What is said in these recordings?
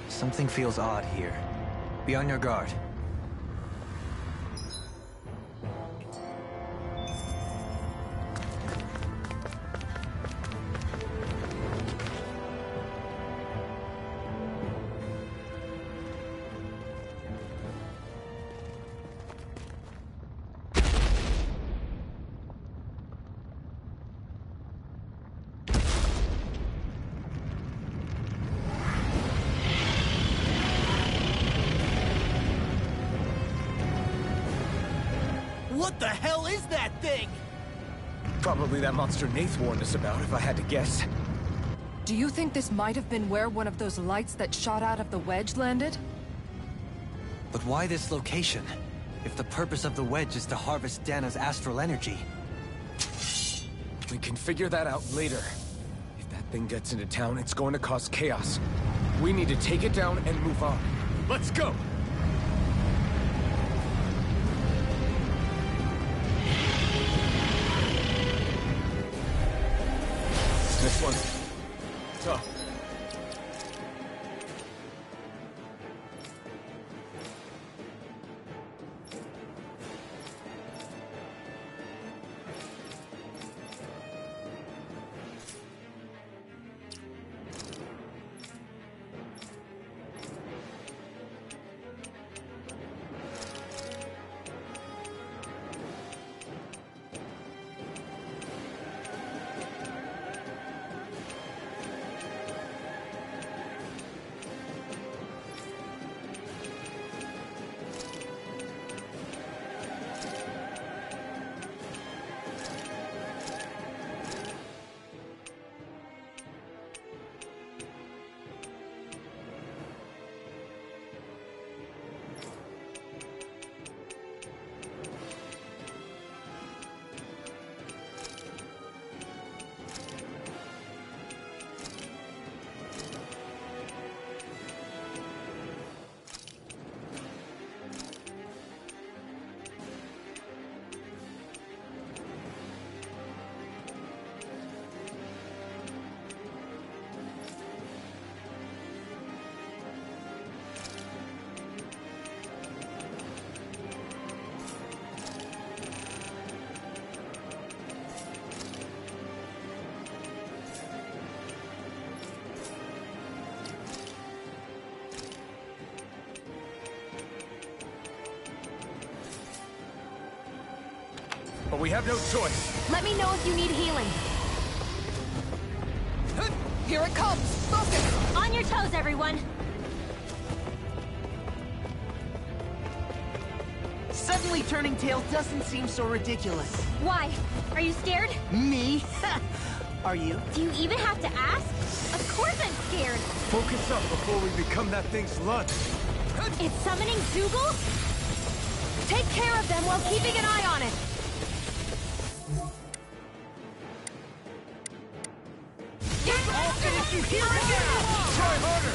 Something feels odd here. Be on your guard. What the hell is that thing? Probably that monster Nath warned us about, if I had to guess. Do you think this might have been where one of those lights that shot out of the wedge landed? But why this location? If the purpose of the wedge is to harvest Dana's astral energy. We can figure that out later. If that thing gets into town, it's going to cause chaos. We need to take it down and move on. Let's go! This one. Tough. But we have no choice. Let me know if you need healing. Here it comes! Focus! On your toes, everyone! Suddenly turning tail doesn't seem so ridiculous. Why? Are you scared? Me? Are you? Do you even have to ask? Of course I'm scared! Focus up before we become that thing's lunch. It's summoning Dougal? Take care of them while keeping an eye on it! I'll finish you here and now! Try harder!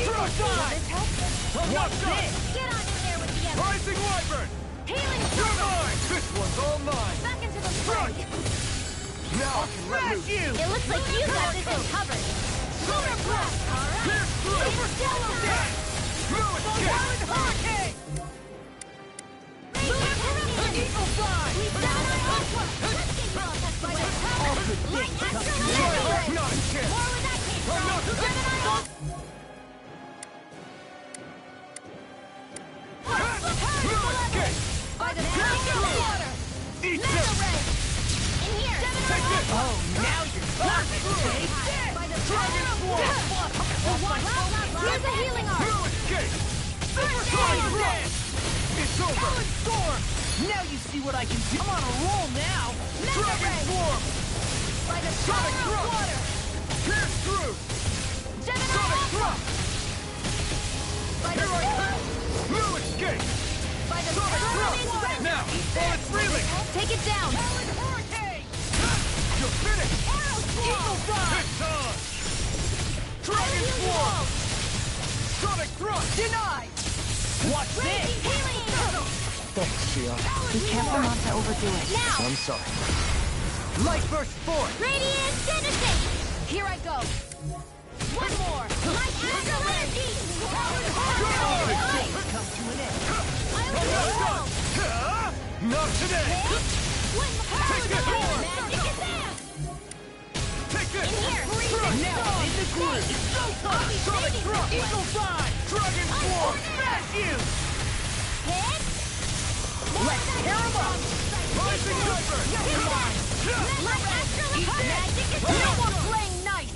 Throw die! Watch out! Get on in there with the other! Rising Wyvern! Healing You're circle! mine! This one's all mine! Back into the fray! Now I can let Smash loose! you! It looks like you got this one covered! Solar blast! Alright! Pierce through! Super stellar! Fluid kick! Hurricane! Eagle fly! All good things come to me. Not a chance! More where that came from! I'm not- Gemini! Fluid kick! By the sound of water! Eat Mega this! ray! In here! Take this! Oh, now you're talking! Take By the Dragon Swarm! Here's a healing arm! Fluid kick! Supersonic dance! It's over! Talon storm! Now you see what I can do. I'm on a roll now! Dragon Swarm! By the Sonic power of thrust! water! Pierce through! Gemini Sonic Alpha! thrust! By the Here I come! Fluid kick! By the Sonic power thrust! of water! Now! While it's reeling! Take it down! Talon hurricane! You're finished! Eagle fly! It's on! Dragon Swarm! Sonic thrust! Denied! Watch this! Thanks, Shia. Be careful not to overdo it. Now! I'm sorry. Light burst forth! Radiant Dynasty! Here I go! One more! Light Astral Energy! Come to an end. Not today! One more! Magic is there! Take this! In here! Now in the groove! It's showtime! Sonic Drop! Eagle Fly! Dragon Swarm! Smash you! Hit! Let's tear 'em up! Rising Hyper! Light Astral Energy! Magic is No there! more playing nice!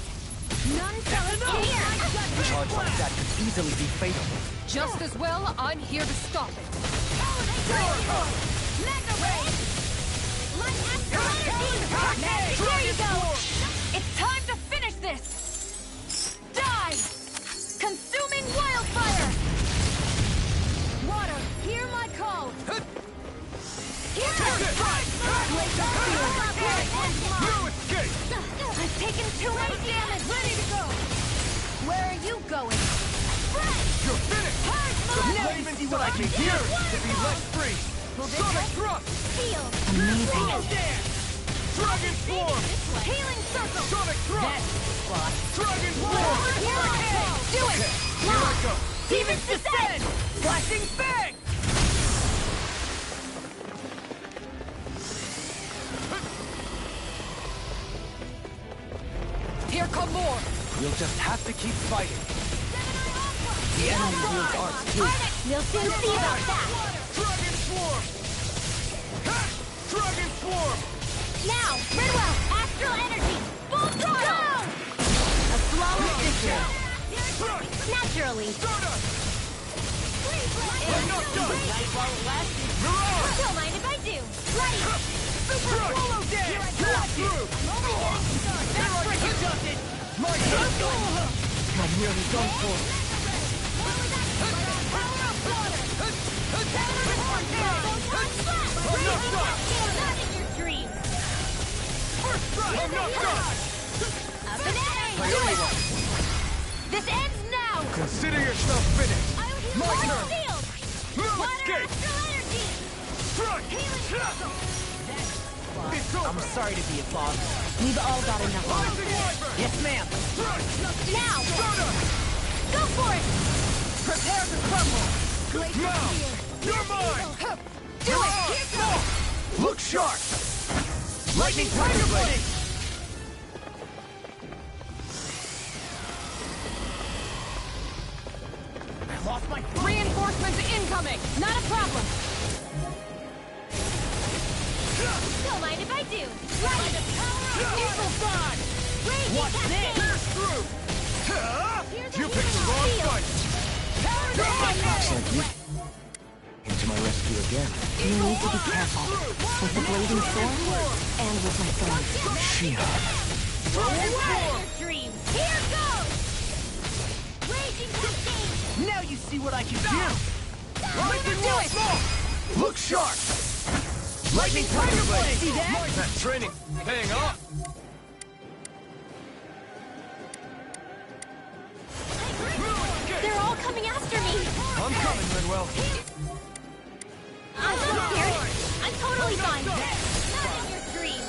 None shall escape here! A charge like that could easily be fatal. Just as well, I'm here to stop it. Mega Ray! Light Astral Energy! Magic, there you go! It's time to finish this! Die! Consuming wildfire! Water, hear my call! Here! No escape! I've taken too much damage! Ready to go! Where are you going? You're finished! The Now you flaming see what I can sun do! to be let free! Sonic Thrust! Steel! Solo dance! Dragon Swarm! Healing Circle! Sonic Thrust! That's the spot! Dragon Swarm! Do it! Here I go! Demons descend! Flashing bang! Here come more! We'll just have to keep fighting. The enemy wields arts too. We'll soon see about that! Dragon Swarm! Ha! Dragon Swarm! Now, Redwell, Astral Energy! Full throttle! A flawless victory! Naturally! Stardust! I'm not done. Nice while it lasted. Mirage! Don't mind if I do! Ready! Super Solo dance! Watch it! I'm only getting started! That's freaking justice! My turn! I'm nearly done for. I'm not done! Not in your dreams! First strike! I'm not done! Up and at I owe you one. This ends now! Consider yourself finished! I'll heal My one turn. shield! No Water escape! Astral Energy! Strike! Healing Circle! It's over! I'm sorry to be a father. We've all got enough on. Rising Wyvern! Yes, ma'am. Strike! Now! Stardust! Go for it! Prepare to crumble! Now! You're mine! Do it! Here goes! Look sharp! Lightning Tiger Blade! I lost my foot! Reinforcements incoming! Not a problem! Don't mind if I do! Right! Eagle Fly! Raging Watch Cascade! Pierce through! Here's a You picked the healing wrong shield. fight! Looks like you came to my rescue again. You need to be careful. With the blazing sword and with my sword. Shia. Your dreams! Here goes! Raging Cascade! Now you see what I can do! Lightning Do Wall it! Smoke! Look sharp! Lightning Tiger Blade! See that? That training paying off! They're all coming after me! I'm coming, Lidwell. I'm not scared! I'm totally fine! Not in your dreams!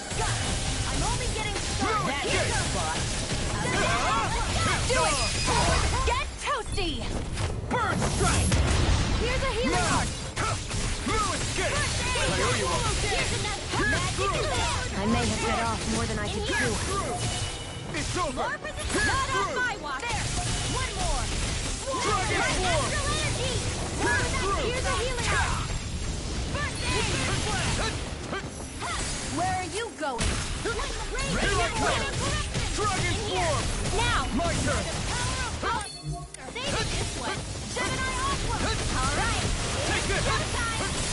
I'm only getting started! That's the spot! Do it! Get toasty! Bird Strike! Here's a healing Now! arc! No escape! I owe you one. Here's another magic is there! I may have bit off more than I could chew. It's over! Not on my watch! There! One more! Dragon Swarm! Astral Energy! Here's a healing arc! Where are you going? Here I come! Dragon Swarm! Now! My turn! Save it this one! Gemini Aqua! Alright! Take this!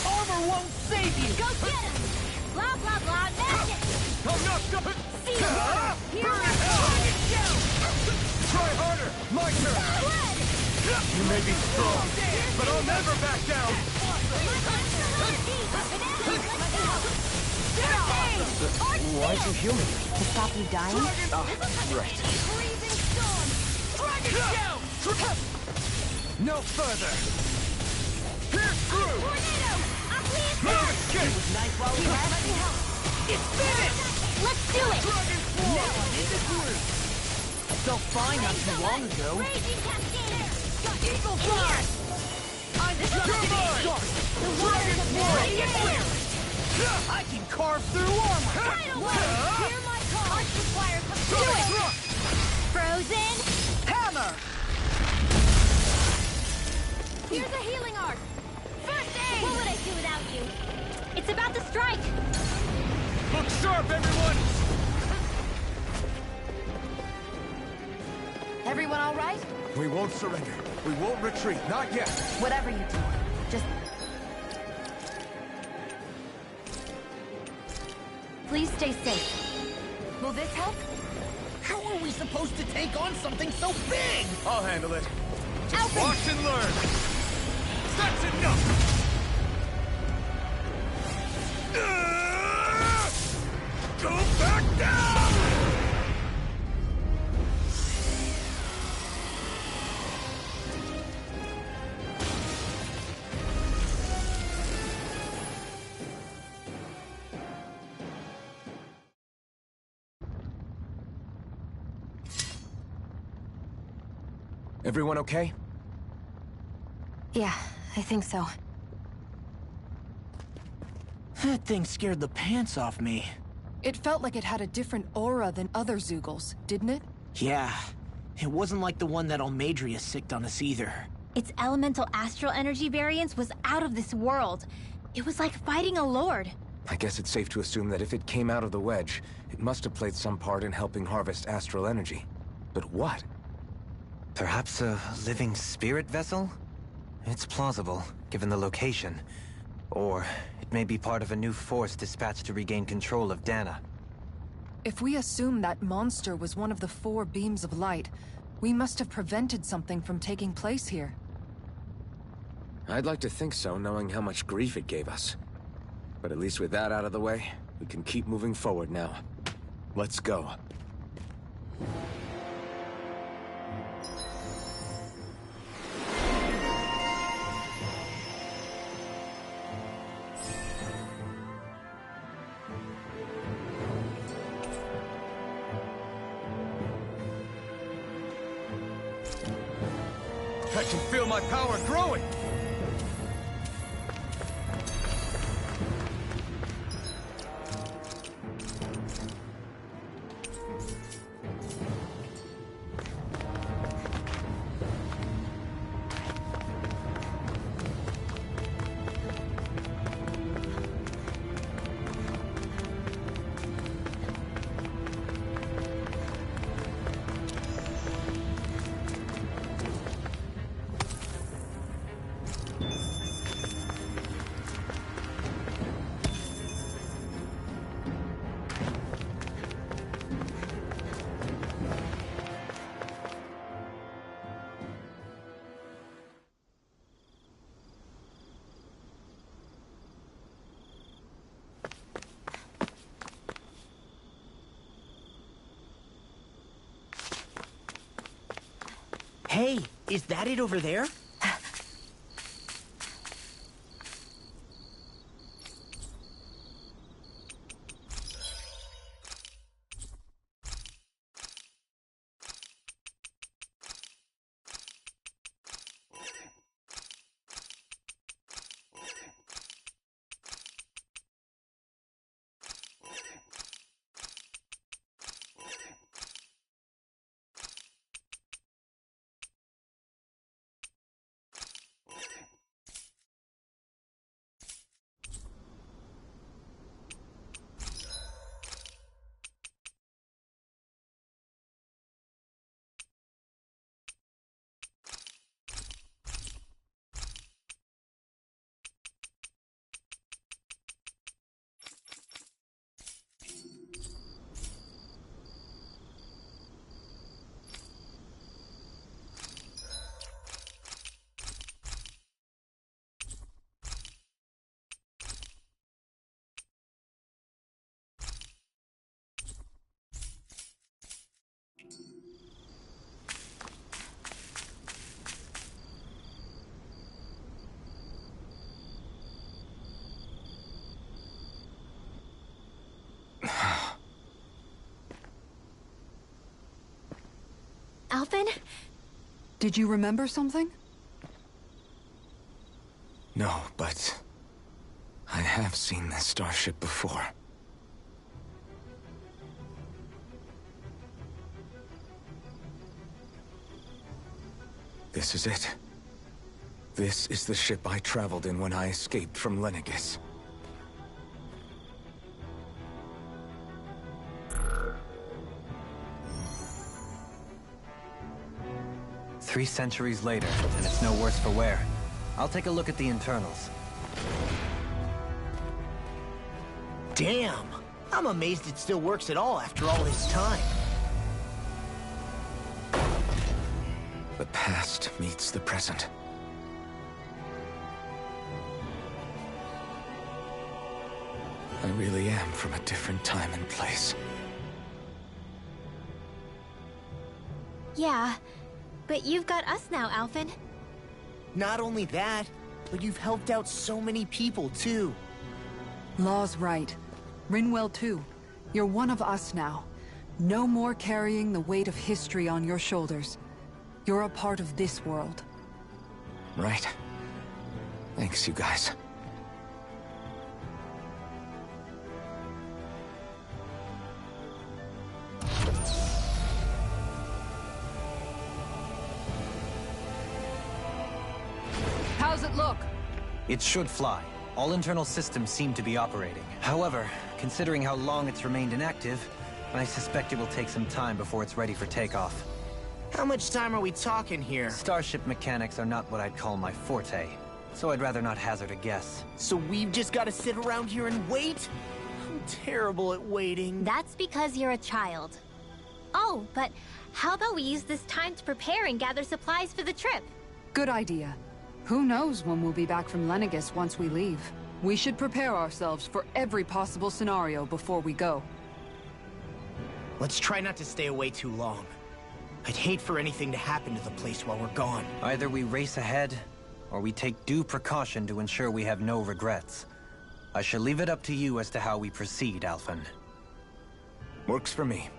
Armor won't save you! Go get him! Blah blah blah magic! I'm not done! See you! Here's a Try harder! My turn! Red! You may be strong, but I'll never back down! Why'd you heal me? To stop you dying? Right. No further! Let me help. It's finished! Let's do it! Now I'm in the groove. I felt fine not too long ago. Raging Cascade! Eagle Fly! I'm just getting started. The waters of Ready and clear. I can carve through armor. Right away! Hear my call! Arch required. Do it! Frozen! Hammer! Here's a healing arc! First aid! What would I do without you? It's about to strike! Look sharp, everyone! Everyone all right? We won't surrender. We won't retreat. Not yet. Whatever you do, just... Please stay safe. Will this help? How are we supposed to take on something so big? I'll handle it. Just Alfred! watch and learn. That's enough! Go back down! Everyone okay? Yeah, I think so. That thing scared the pants off me. It felt like it had a different aura than other Zeugles, didn't it? Yeah. It wasn't like the one that Almadria sicked on us either. Its elemental astral energy variance was out of this world. It was like fighting a lord. I guess it's safe to assume that if it came out of the wedge, it must have played some part in helping harvest astral energy. But what? Perhaps a living spirit vessel? It's plausible, given the location. Or it may be part of a new force dispatched to regain control of Dana. If we assume that monster was one of the 4 beams of light, we must have prevented something from taking place here. I'd like to think so, knowing how much grief it gave us. But at least with that out of the way, we can keep moving forward now. Let's go. I can feel my power growing! Hey, is that it over there? Alphen? Did you remember something? No, but I have seen this starship before. This is it. This is the ship I traveled in when I escaped from Lenegis. Three centuries later, and it's no worse for wear. I'll take a look at the internals. Damn! I'm amazed it still works at all after all this time. The past meets the present. I really am from a different time and place. Yeah, but you've got us now, Alphen. Not only that, but you've helped out so many people, too. Law's right. Rinwell too. You're one of us now. No more carrying the weight of history on your shoulders. You're a part of this world. Right. Thanks, you guys. How's it look? It should fly. All internal systems seem to be operating. However, considering how long it's remained inactive, I suspect it will take some time before it's ready for takeoff. How much time are we talking here? Starship mechanics are not what I'd call my forte, so I'd rather not hazard a guess. So we've just got to sit around here and wait? I'm terrible at waiting. That's because you're a child. Oh, but how about we use this time to prepare and gather supplies for the trip? Good idea. Who knows when we'll be back from Lenegis once we leave. We should prepare ourselves for every possible scenario before we go. Let's try not to stay away too long. I'd hate for anything to happen to the place while we're gone. Either we race ahead, or we take due precaution to ensure we have no regrets. I shall leave it up to you as to how we proceed, Alphen. Works for me.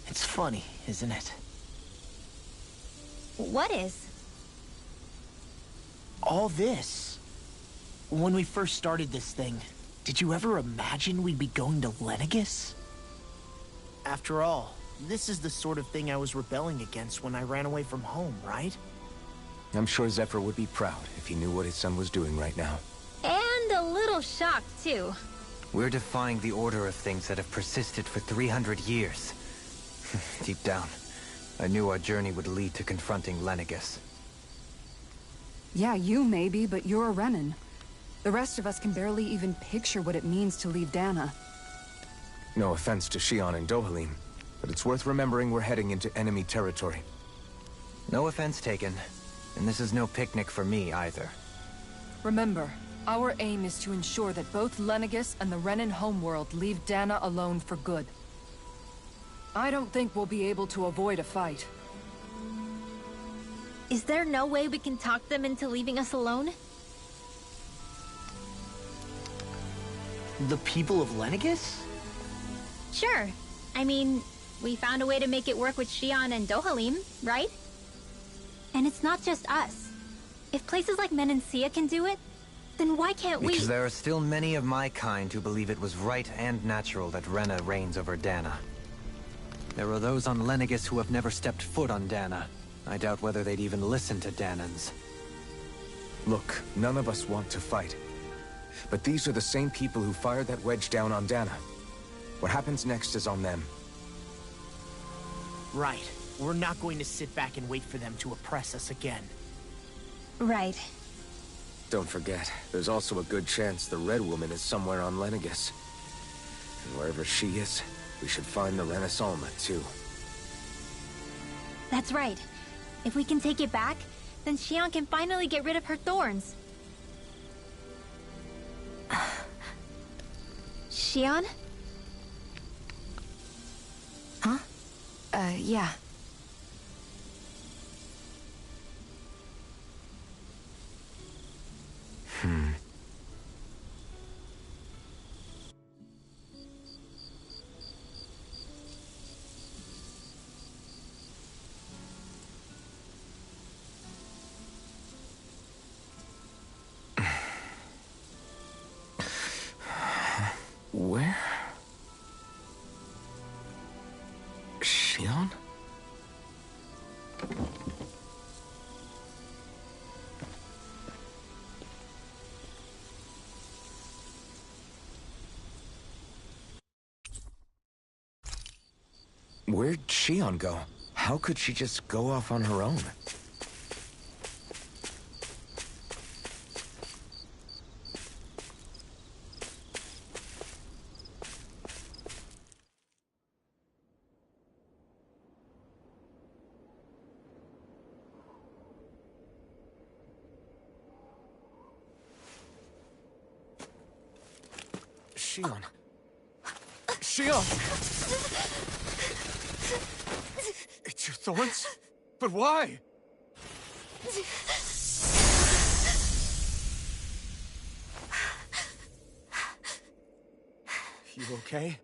It's funny, isn't it? What is? All this. When we first started this thing, did you ever imagine we'd be going to Lenegis? After all, this is the sort of thing I was rebelling against when I ran away from home, right? I'm sure Zephyr would be proud if he knew what his son was doing right now. And a little shocked, too. We're defying the order of things that have persisted for 300 years. Deep down, I knew our journey would lead to confronting Lenegis. Yeah, you maybe, but you're a Renan. The rest of us can barely even picture what it means to leave Dana. No offense to Shion and Dohalim, but it's worth remembering we're heading into enemy territory. No offense taken. And this is no picnic for me, either. Remember, our aim is to ensure that both Lenegis and the Renan homeworld leave Dana alone for good. I don't think we'll be able to avoid a fight. Is there no way we can talk them into leaving us alone? The people of Lenegis? Sure. I mean, we found a way to make it work with Shion and Dohalim, right? And it's not just us. If places like Menancia can do it, then why can't we? Because there are still many of my kind who believe it was right and natural that Rena reigns over Dana. There are those on Lenegis who have never stepped foot on Dana. I doubt whether they'd even listen to Danans. Look, none of us want to fight. But these are the same people who fired that wedge down on Dana. What happens next is on them. Right. We're not going to sit back and wait for them to oppress us again. Right. Don't forget, there's also a good chance the Red Woman is somewhere on Lenegis. And wherever she is, we should find the Renaissance too. That's right. If we can take it back, then Shion can finally get rid of her thorns. Shion? Huh? Yeah. Where? Shion? Where'd Shion go? How could she just go off on her own? Shion. Shion! It's your thorns? But why? You okay?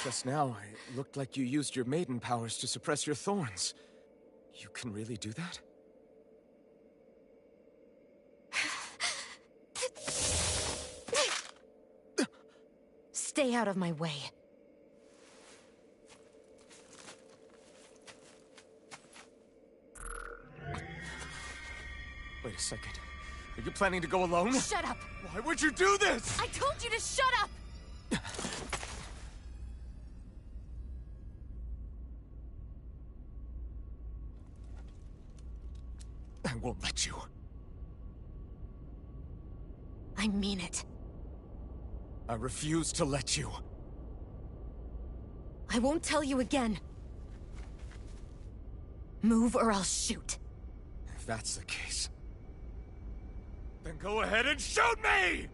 Just now, it looked like you used your maiden powers to suppress your thorns. You can really do that? Stay out of my way. Wait a second. Are you planning to go alone? Shut up! Why would you do this? I told you to shut up! I won't let you. I mean it. I refuse to let you. I won't tell you again. Move or I'll shoot. If that's the case, then go ahead and shoot me!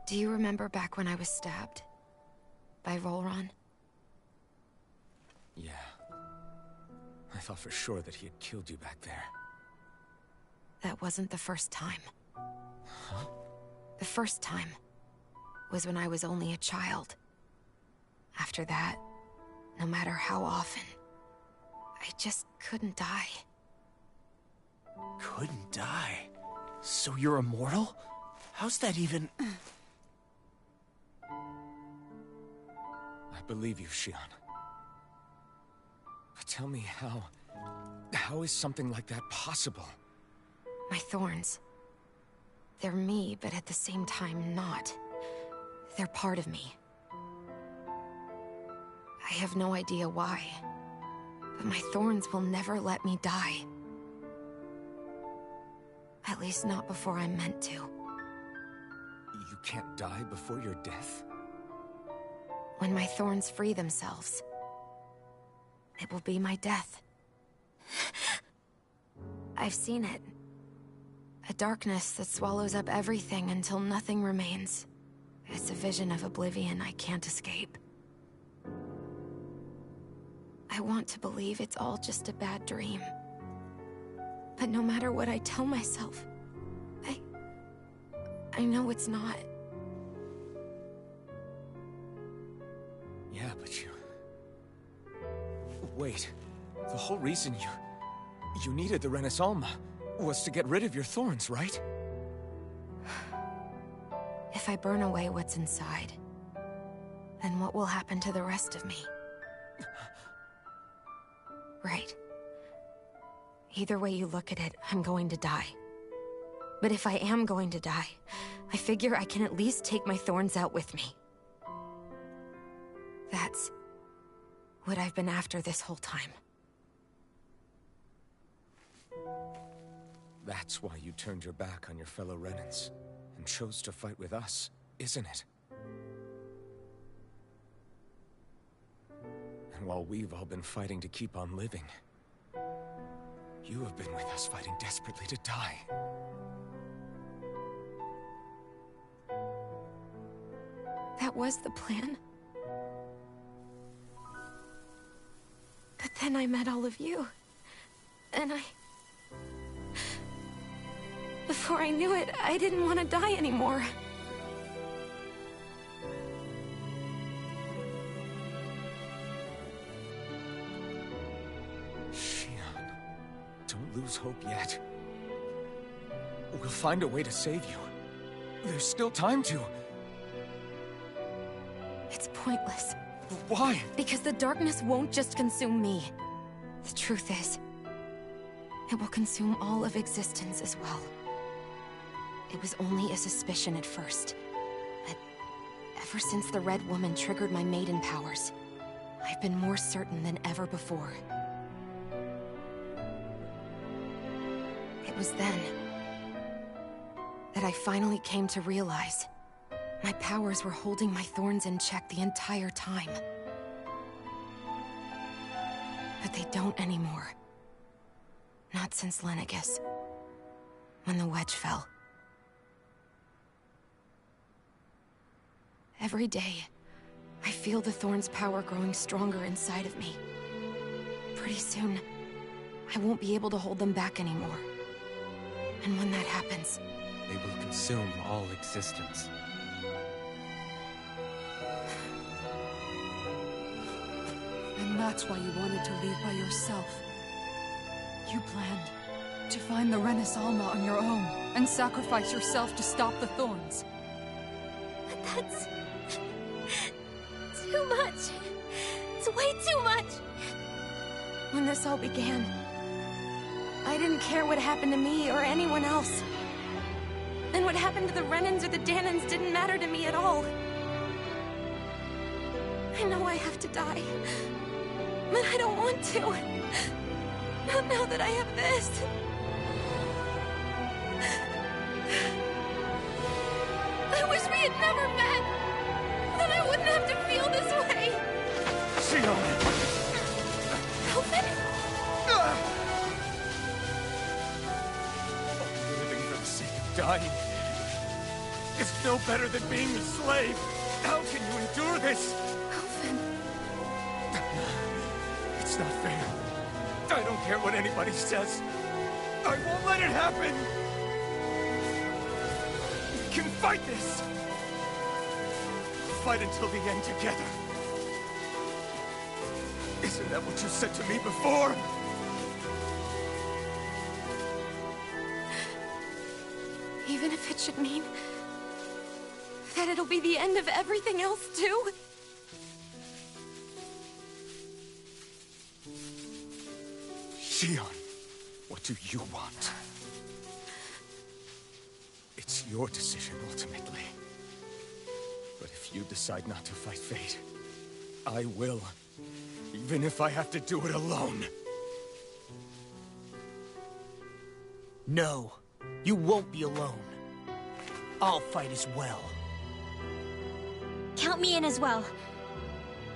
Do you remember back when I was stabbed? By Volron? Yeah. I thought for sure that he had killed you back there. That wasn't the first time. Huh? The first time was when I was only a child. After that, no matter how often, I just couldn't die. Couldn't die? So you're immortal? How's that even... I believe you, Shion. But tell me how is something like that possible? My thorns. They're me, but at the same time not. They're part of me. I have no idea why, but my thorns will never let me die. At least not before I'm meant to. You can't die before your death? When my thorns free themselves, it will be my death. I've seen it. A darkness that swallows up everything until nothing remains. It's a vision of oblivion I can't escape. I want to believe it's all just a bad dream. But no matter what I tell myself, I know it's not. Yeah, but you... Wait. The whole reason you needed the Renaissance was to get rid of your thorns, right? If I burn away what's inside, then what will happen to the rest of me? Right. Either way you look at it, I'm going to die. But if I am going to die, I figure I can at least take my thorns out with me. That's what I've been after this whole time. That's why you turned your back on your fellow Renans and chose to fight with us, isn't it? And while we've all been fighting to keep on living, you have been with us fighting desperately to die. That was the plan. But then I met all of you. And before I knew it, I didn't want to die anymore. Shion, don't lose hope yet. We'll find a way to save you. There's still time to. It's pointless. Why? Because the darkness won't just consume me. The truth is, it will consume all of existence as well. It was only a suspicion at first, but ever since the Red Woman triggered my maiden powers, I've been more certain than ever before. It was then that I finally came to realize my powers were holding my thorns in check the entire time. But they don't anymore. Not since Lenegis, when the wedge fell. Every day, I feel the thorn's power growing stronger inside of me. Pretty soon, I won't be able to hold them back anymore. And when that happens... They will consume all existence. And that's why you wanted to leave by yourself. You planned to find the Renaissance on your own and sacrifice yourself to stop the thorns. But that's... too much. It's way too much. When this all began, I didn't care what happened to me or anyone else. And what happened to the Renans or the Danans didn't matter to me at all. I know I have to die, but I don't want to. Not now that I have this. I wish we had never met. Then I wouldn't have to feel this way. Shion! Help it! Living for the sake of dying is no better than being a slave. How can you endure this? Elfin. It's not fair. I don't care what anybody says. I won't let it happen. We can fight this. Fight until the end together. Isn't that what you said to me before? Even if it should mean that it'll be the end of everything else, too? Shion, what do you want? It's your decision, ultimately. But if you decide not to fight fate, I will. Even if I have to do it alone. No, you won't be alone. I'll fight as well. Count me in as well.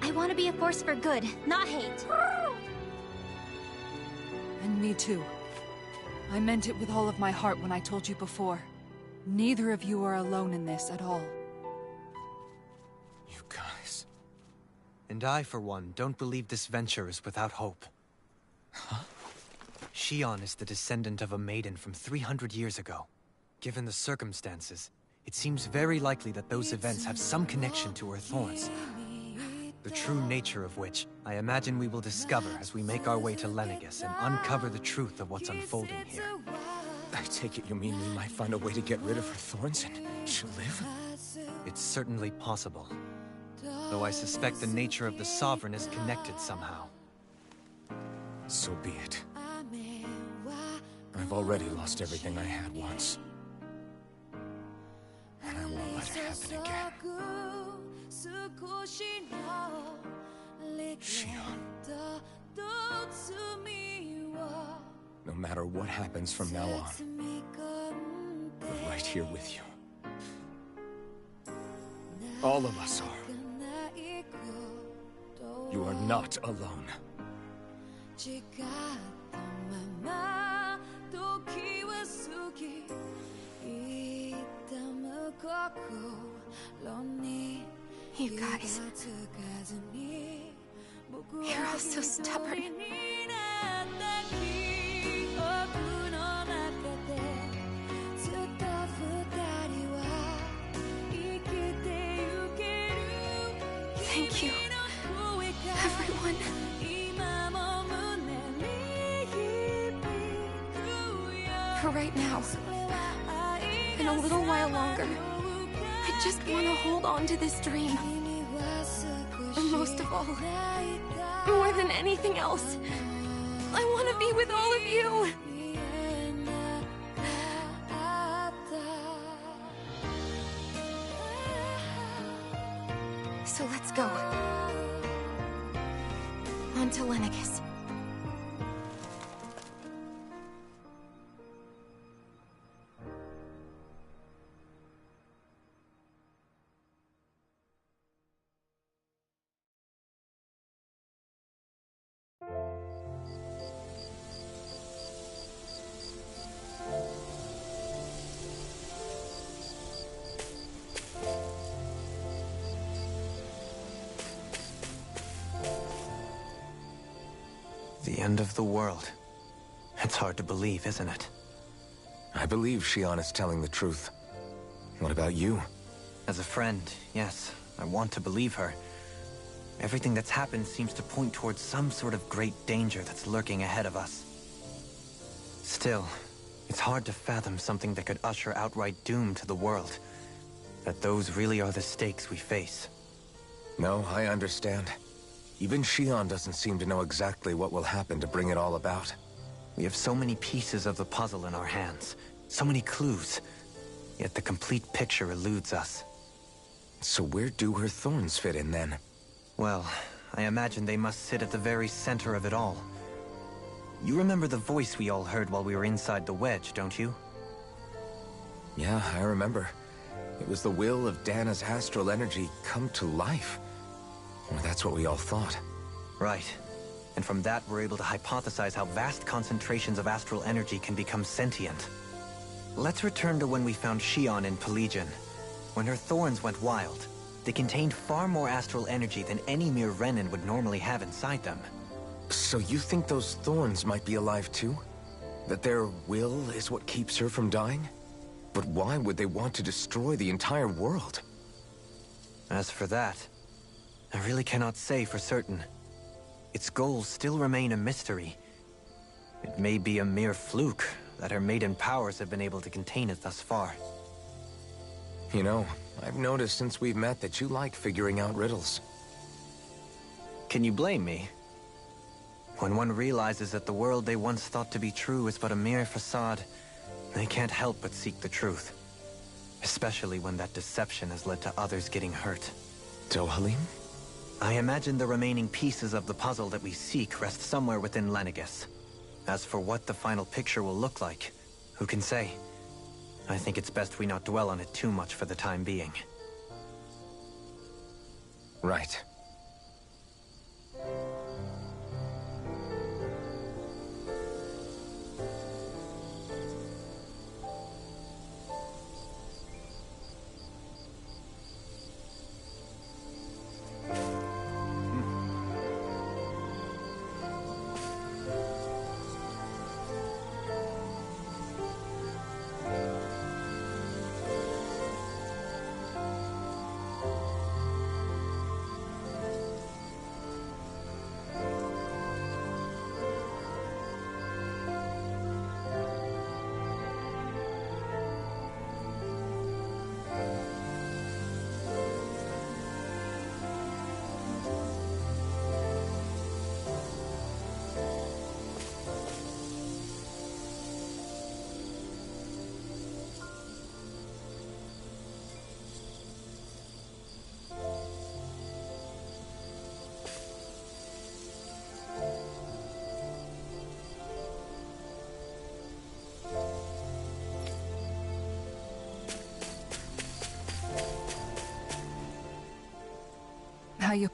I want to be a force for good, not hate. And me too. I meant it with all of my heart when I told you before. Neither of you are alone in this at all. You guys... And I, for one, don't believe this venture is without hope. Huh? Shion is the descendant of a maiden from 300 years ago. Given the circumstances, it seems very likely that those events have some connection to her thorns. The true nature of which, I imagine we will discover as we make our way to Lenegis and uncover the truth of what's unfolding here. I take it you mean we might find a way to get rid of her thorns and she'll live? It's certainly possible. Though I suspect the nature of the Sovereign is connected somehow. So be it. I've already lost everything I had once. And I won't let it happen again. Shion. No matter what happens from now on, we're right here with you. All of us are. You are not alone. You guys... You're all so stubborn. Thank you, everyone. For right now, and a little while longer, I just want to hold on to this dream. And most of all, more than anything else, I want to be with all of you. So let's go. On to Lenegis. The end of the world. It's hard to believe, isn't it? I believe Shion is telling the truth. What about you? As a friend, yes, I want to believe her. Everything that's happened seems to point towards some sort of great danger that's lurking ahead of us. Still, it's hard to fathom something that could usher outright doom to the world. That those really are the stakes we face. No, I understand. Even Shion doesn't seem to know exactly what will happen to bring it all about. We have so many pieces of the puzzle in our hands, so many clues, yet the complete picture eludes us. So where do her thorns fit in then? Well, I imagine they must sit at the very center of it all. You remember the voice we all heard while we were inside the wedge, don't you? Yeah, I remember. It was the will of Dana's astral energy come to life. Well, that's what we all thought. Right. And from that, we're able to hypothesize how vast concentrations of astral energy can become sentient. Let's return to when we found Shion in Pelegion. When her thorns went wild, they contained far more astral energy than any mere Renin would normally have inside them. So you think those thorns might be alive too? That their will is what keeps her from dying? But why would they want to destroy the entire world? As for that, I really cannot say for certain. its goals still remain a mystery. It may be a mere fluke that her maiden powers have been able to contain it thus far. You know, I've noticed since we've met that you like figuring out riddles. Can you blame me? When one realizes that the world they once thought to be true is but a mere facade, they can't help but seek the truth. Especially when that deception has led to others getting hurt. Dohalim? I imagine the remaining pieces of the puzzle that we seek rest somewhere within Lenegis. As for what the final picture will look like, who can say? I think it's best we not dwell on it too much for the time being. Right. How you...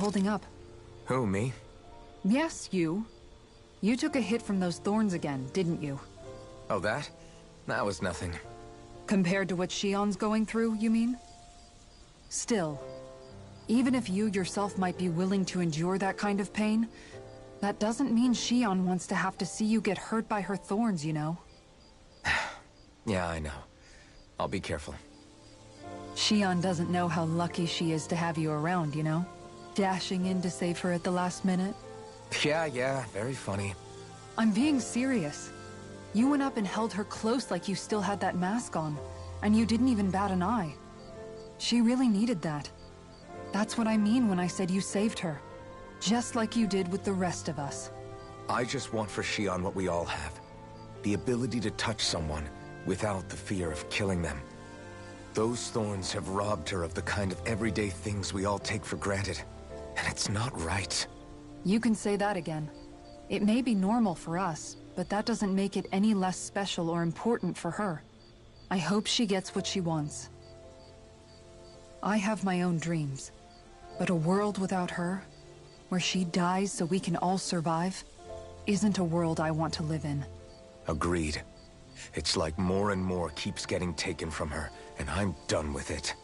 holding up? Who, me? Yes, you. You took a hit from those thorns again, didn't you? Oh, that? That was nothing. Compared to what Shion's going through, you mean? Still, even if you yourself might be willing to endure that kind of pain, that doesn't mean Shion wants to have to see you get hurt by her thorns, you know? Yeah, I know. I'll be careful. Shion doesn't know how lucky she is to have you around, you know? Dashing in to save her at the last minute. Yeah, very funny. I'm being serious. You went up and held her close like you still had that mask on, and you didn't even bat an eye. She really needed that. That's what I mean when I said you saved her. Just like you did with the rest of us. I just want for Shion what we all have. The ability to touch someone without the fear of killing them. Those thorns have robbed her of the kind of everyday things we all take for granted. And it's not right. You can say that again. It may be normal for us, but that doesn't make it any less special or important for her. I hope she gets what she wants. I have my own dreams, but a world without her, where she dies so we can all survive, isn't a world I want to live in. Agreed. It's like more and more keeps getting taken from her, and I'm done with it.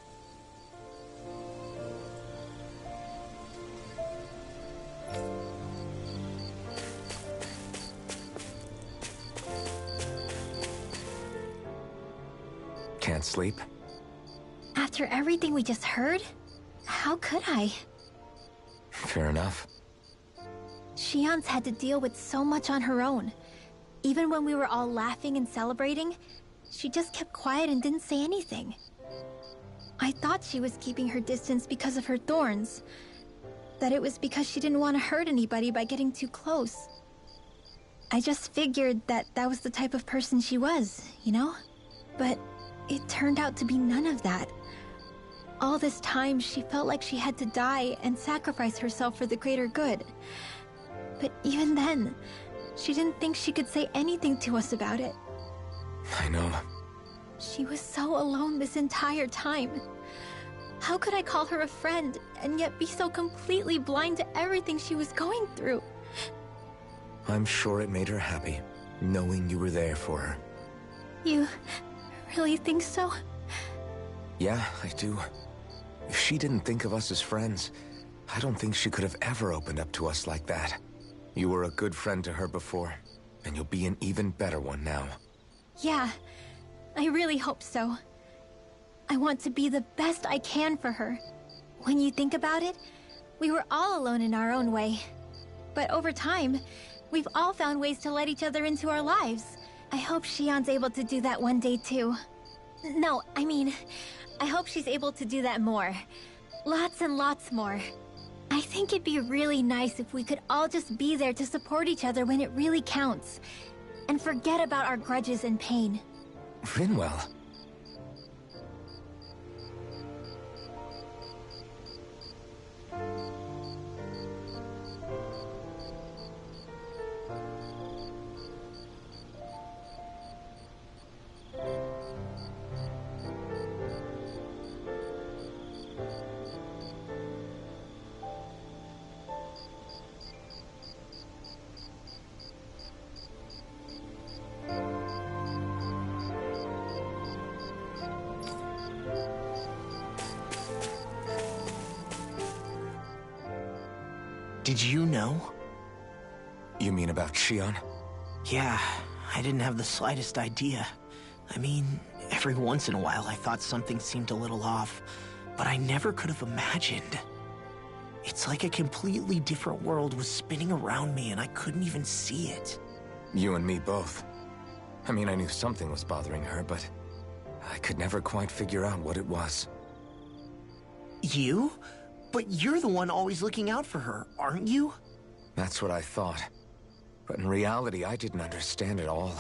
Can't sleep? After everything we just heard? How could I? Fair enough. Shion's had to deal with so much on her own. Even when we were all laughing and celebrating, she just kept quiet and didn't say anything. I thought she was keeping her distance because of her thorns. That it was because she didn't want to hurt anybody by getting too close. I just figured that that was the type of person she was, you know? But it turned out to be none of that. All this time, she felt like she had to die and sacrifice herself for the greater good. But even then, she didn't think she could say anything to us about it. I know. She was so alone this entire time. How could I call her a friend and yet be so completely blind to everything she was going through? I'm sure it made her happy, knowing you were there for her. You really think so? Yeah, I do. If she didn't think of us as friends, I don't think she could have ever opened up to us like that. You were a good friend to her before, and you'll be an even better one now. Yeah, I really hope so. I want to be the best I can for her. When you think about it, we were all alone in our own way. But over time, we've all found ways to let each other into our lives. I hope Shion's able to do that one day too. No, I mean, I hope she's able to do that more. Lots and lots more. I think it'd be really nice if we could all just be there to support each other when it really counts. And forget about our grudges and pain. Rinwell. Did you know? You mean about Shion? Yeah, I didn't have the slightest idea. I mean, every once in a while I thought something seemed a little off, but I never could have imagined. It's like a completely different world was spinning around me and I couldn't even see it. You and me both. I mean, I knew something was bothering her, but I could never quite figure out what it was. You? But you're the one always looking out for her, aren't you? That's what I thought. But in reality, I didn't understand it all.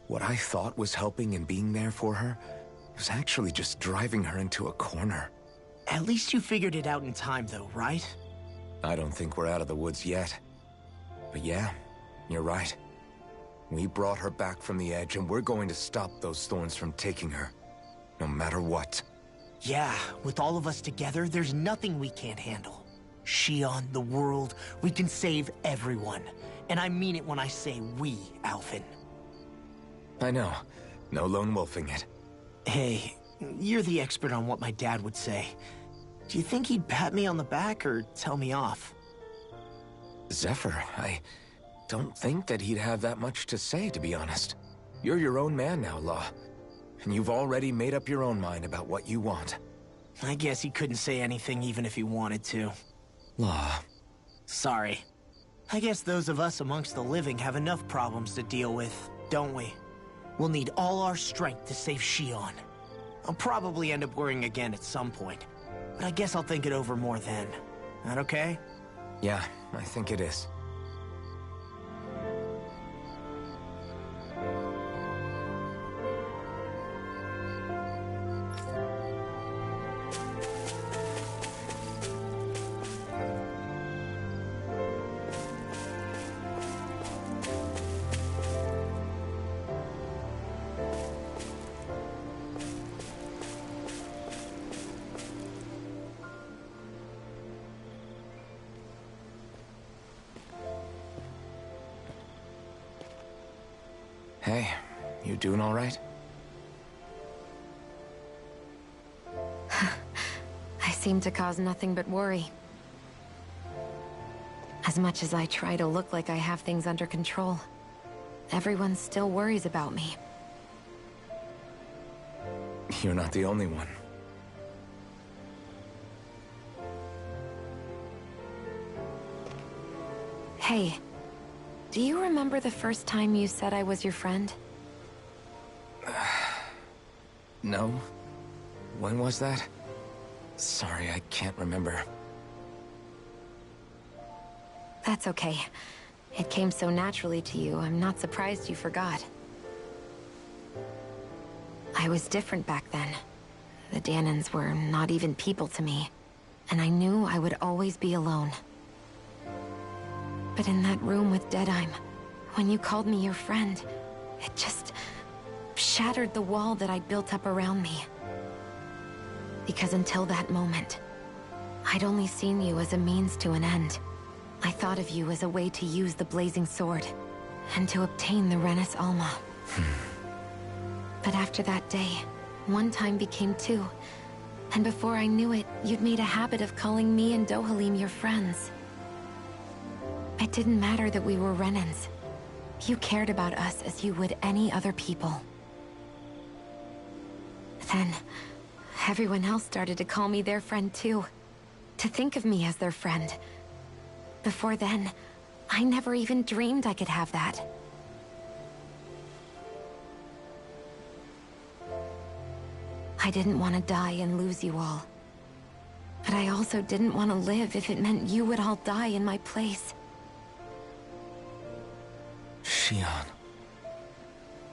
What I thought was helping and being there for her was actually just driving her into a corner. At least you figured it out in time, though, right? I don't think we're out of the woods yet. But yeah, you're right. We brought her back from the edge, and we're going to stop those thorns from taking her. No matter what. Yeah, with all of us together, there's nothing we can't handle. Shion, the world, we can save everyone. And I mean it when I say we, Alphen. I know. No lone wolfing it. Hey, you're the expert on what my dad would say. Do you think he'd pat me on the back or tell me off? Zephyr, I don't think that he'd have that much to say, to be honest. You're your own man now, Law. And you've already made up your own mind about what you want. I guess he couldn't say anything even if he wanted to. Law. Sorry. I guess those of us amongst the living have enough problems to deal with, don't we? We'll need all our strength to save Shion. I'll probably end up worrying again at some point, but I guess I'll think it over more then. That okay? Yeah, I think it is. Hey, you doing all right? I seem to cause nothing but worry. As much as I try to look like I have things under control, everyone still worries about me. You're not the only one. Hey, do you remember the first time you said I was your friend? No? When was that? Sorry, I can't remember. That's okay. It came so naturally to you, I'm not surprised you forgot. I was different back then. The Danans were not even people to me, and I knew I would always be alone. But in that room with Deadime, when you called me your friend, it just shattered the wall that I'd built up around me. Because until that moment, I'd only seen you as a means to an end. I thought of you as a way to use the blazing sword, and to obtain the Renis Alma. But after that day, one time became two, and before I knew it, you'd made a habit of calling me and Dohalim your friends. It didn't matter that we were Renans. You cared about us as you would any other people. Then, everyone else started to call me their friend too. To think of me as their friend. Before then, I never even dreamed I could have that. I didn't want to die and lose you all. But I also didn't want to live if it meant you would all die in my place. Shion.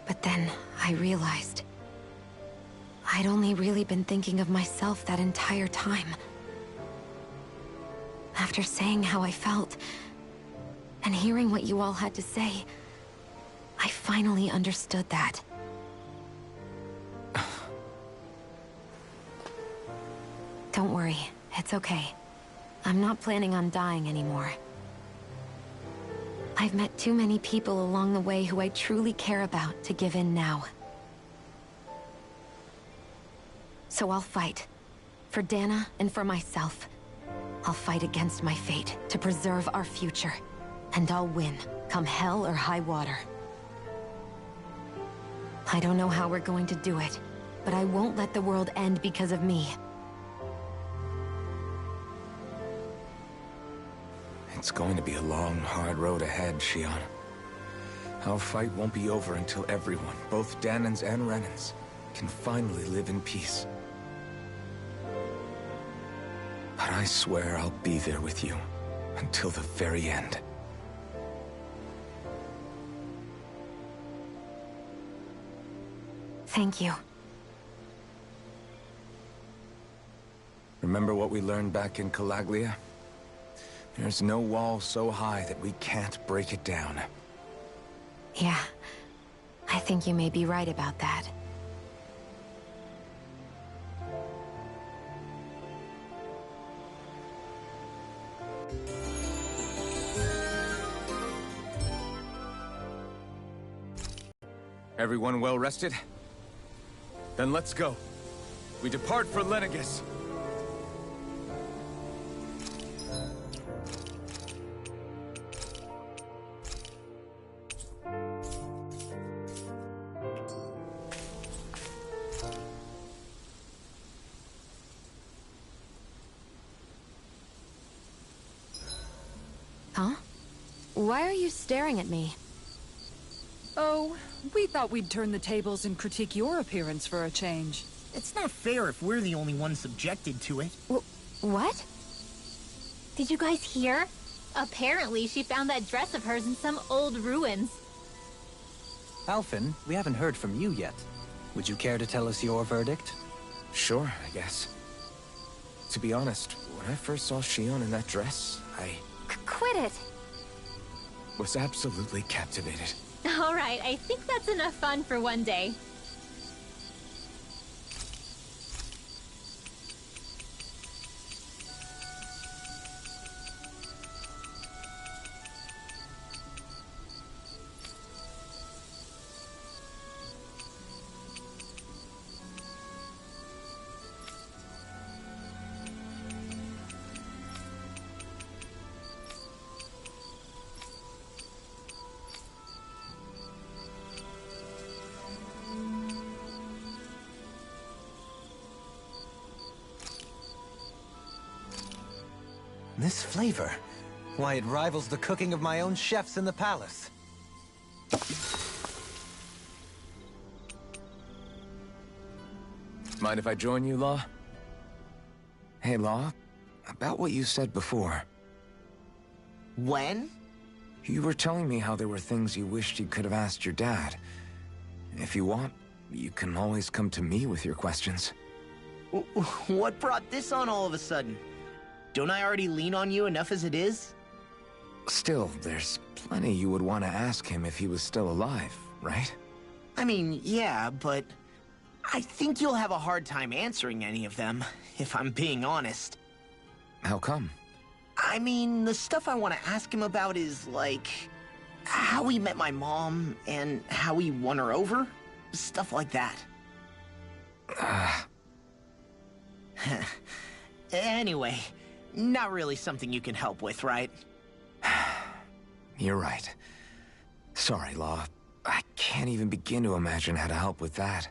But then, I realized I'd only really been thinking of myself that entire time. After saying how I felt, and hearing what you all had to say, I finally understood that. Don't worry, it's okay. I'm not planning on dying anymore. I've met too many people along the way who I truly care about to give in now. So I'll fight. For Dana and for myself. I'll fight against my fate to preserve our future. And I'll win, come hell or high water. I don't know how we're going to do it, but I won't let the world end because of me. It's going to be a long, hard road ahead, Shion. Our fight won't be over until everyone, both Danans and Renans, can finally live in peace. But I swear I'll be there with you, until the very end. Thank you. Remember what we learned back in Calaglia? There's no wall so high that we can't break it down. Yeah, I think you may be right about that. Everyone well rested? Then let's go. We depart for Lenegis. Huh? Why are you staring at me? Oh, we thought we'd turn the tables and critique your appearance for a change. It's not fair if we're the only ones subjected to it. What? Did you guys hear? Apparently, she found that dress of hers in some old ruins. Alphen, we haven't heard from you yet. Would you care to tell us your verdict? Sure, I guess. To be honest, when I first saw Shion in that dress, I Quit it! was absolutely captivated. Alright, I think that's enough fun for one day. This flavor? Why, it rivals the cooking of my own chefs in the palace. Mind if I join you, Law? Hey, Law. About what you said before. When? You were telling me how there were things you wished you could have asked your dad. If you want, you can always come to me with your questions. What brought this on all of a sudden? Don't I already lean on you enough as it is? Still, there's plenty you would want to ask him if he was still alive, right? I mean, yeah, but I think you'll have a hard time answering any of them, if I'm being honest. How come? I mean, the stuff I want to ask him about is, like, how he met my mom and how he won her over. Stuff like that. Anyway, not really something you can help with, right? You're right. Sorry, Law. I can't even begin to imagine how to help with that.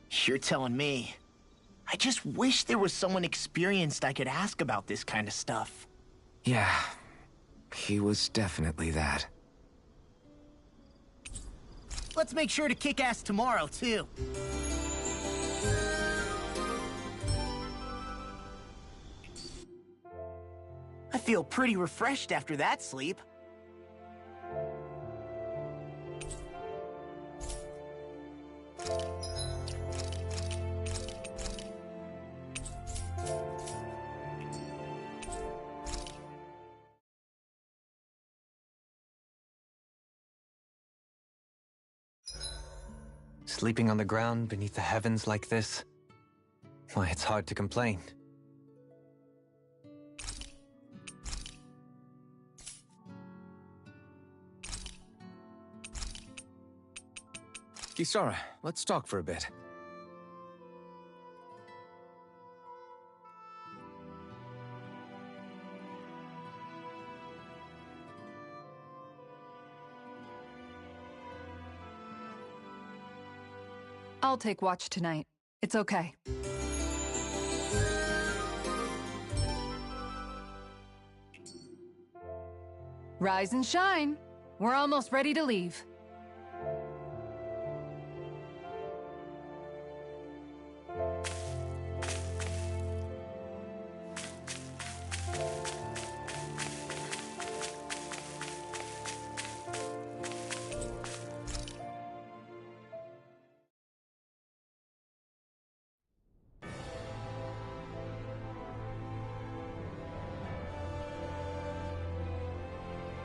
You're telling me. I just wish there was someone experienced I could ask about this kind of stuff. Yeah, he was definitely that. Let's make sure to kick ass tomorrow, too. I feel pretty refreshed after that sleep. Sleeping on the ground beneath the heavens like this? Why, it's hard to complain. Kisara, let's talk for a bit. I'll take watch tonight. It's okay. Rise and shine. We're almost ready to leave.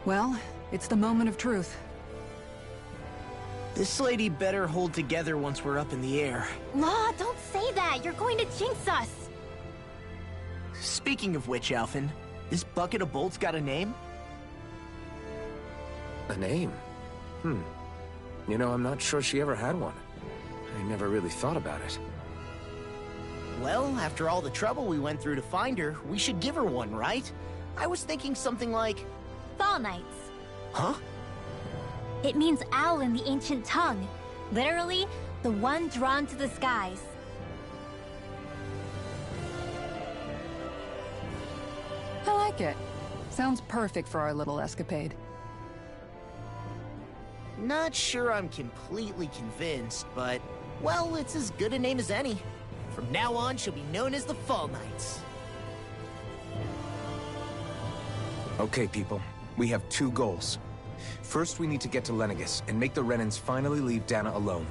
Well, it's the moment of truth. This lady better hold together once we're up in the air. Law, don't say that! You're going to jinx us! Speaking of which, Alphen, this bucket of bolts got a name? A name? You know, I'm not sure she ever had one. I never really thought about it. Well, after all the trouble we went through to find her, we should give her one, right? I was thinking something like... Fall Knights. Huh? It means owl in the ancient tongue. Literally, the one drawn to the skies. I like it. Sounds perfect for our little escapade. Not sure I'm completely convinced, but... well, it's as good a name as any. From now on, she'll be known as the Fall Knights. Okay, people. We have two goals. First, we need to get to Lenegis and make the Renans finally leave Dana alone.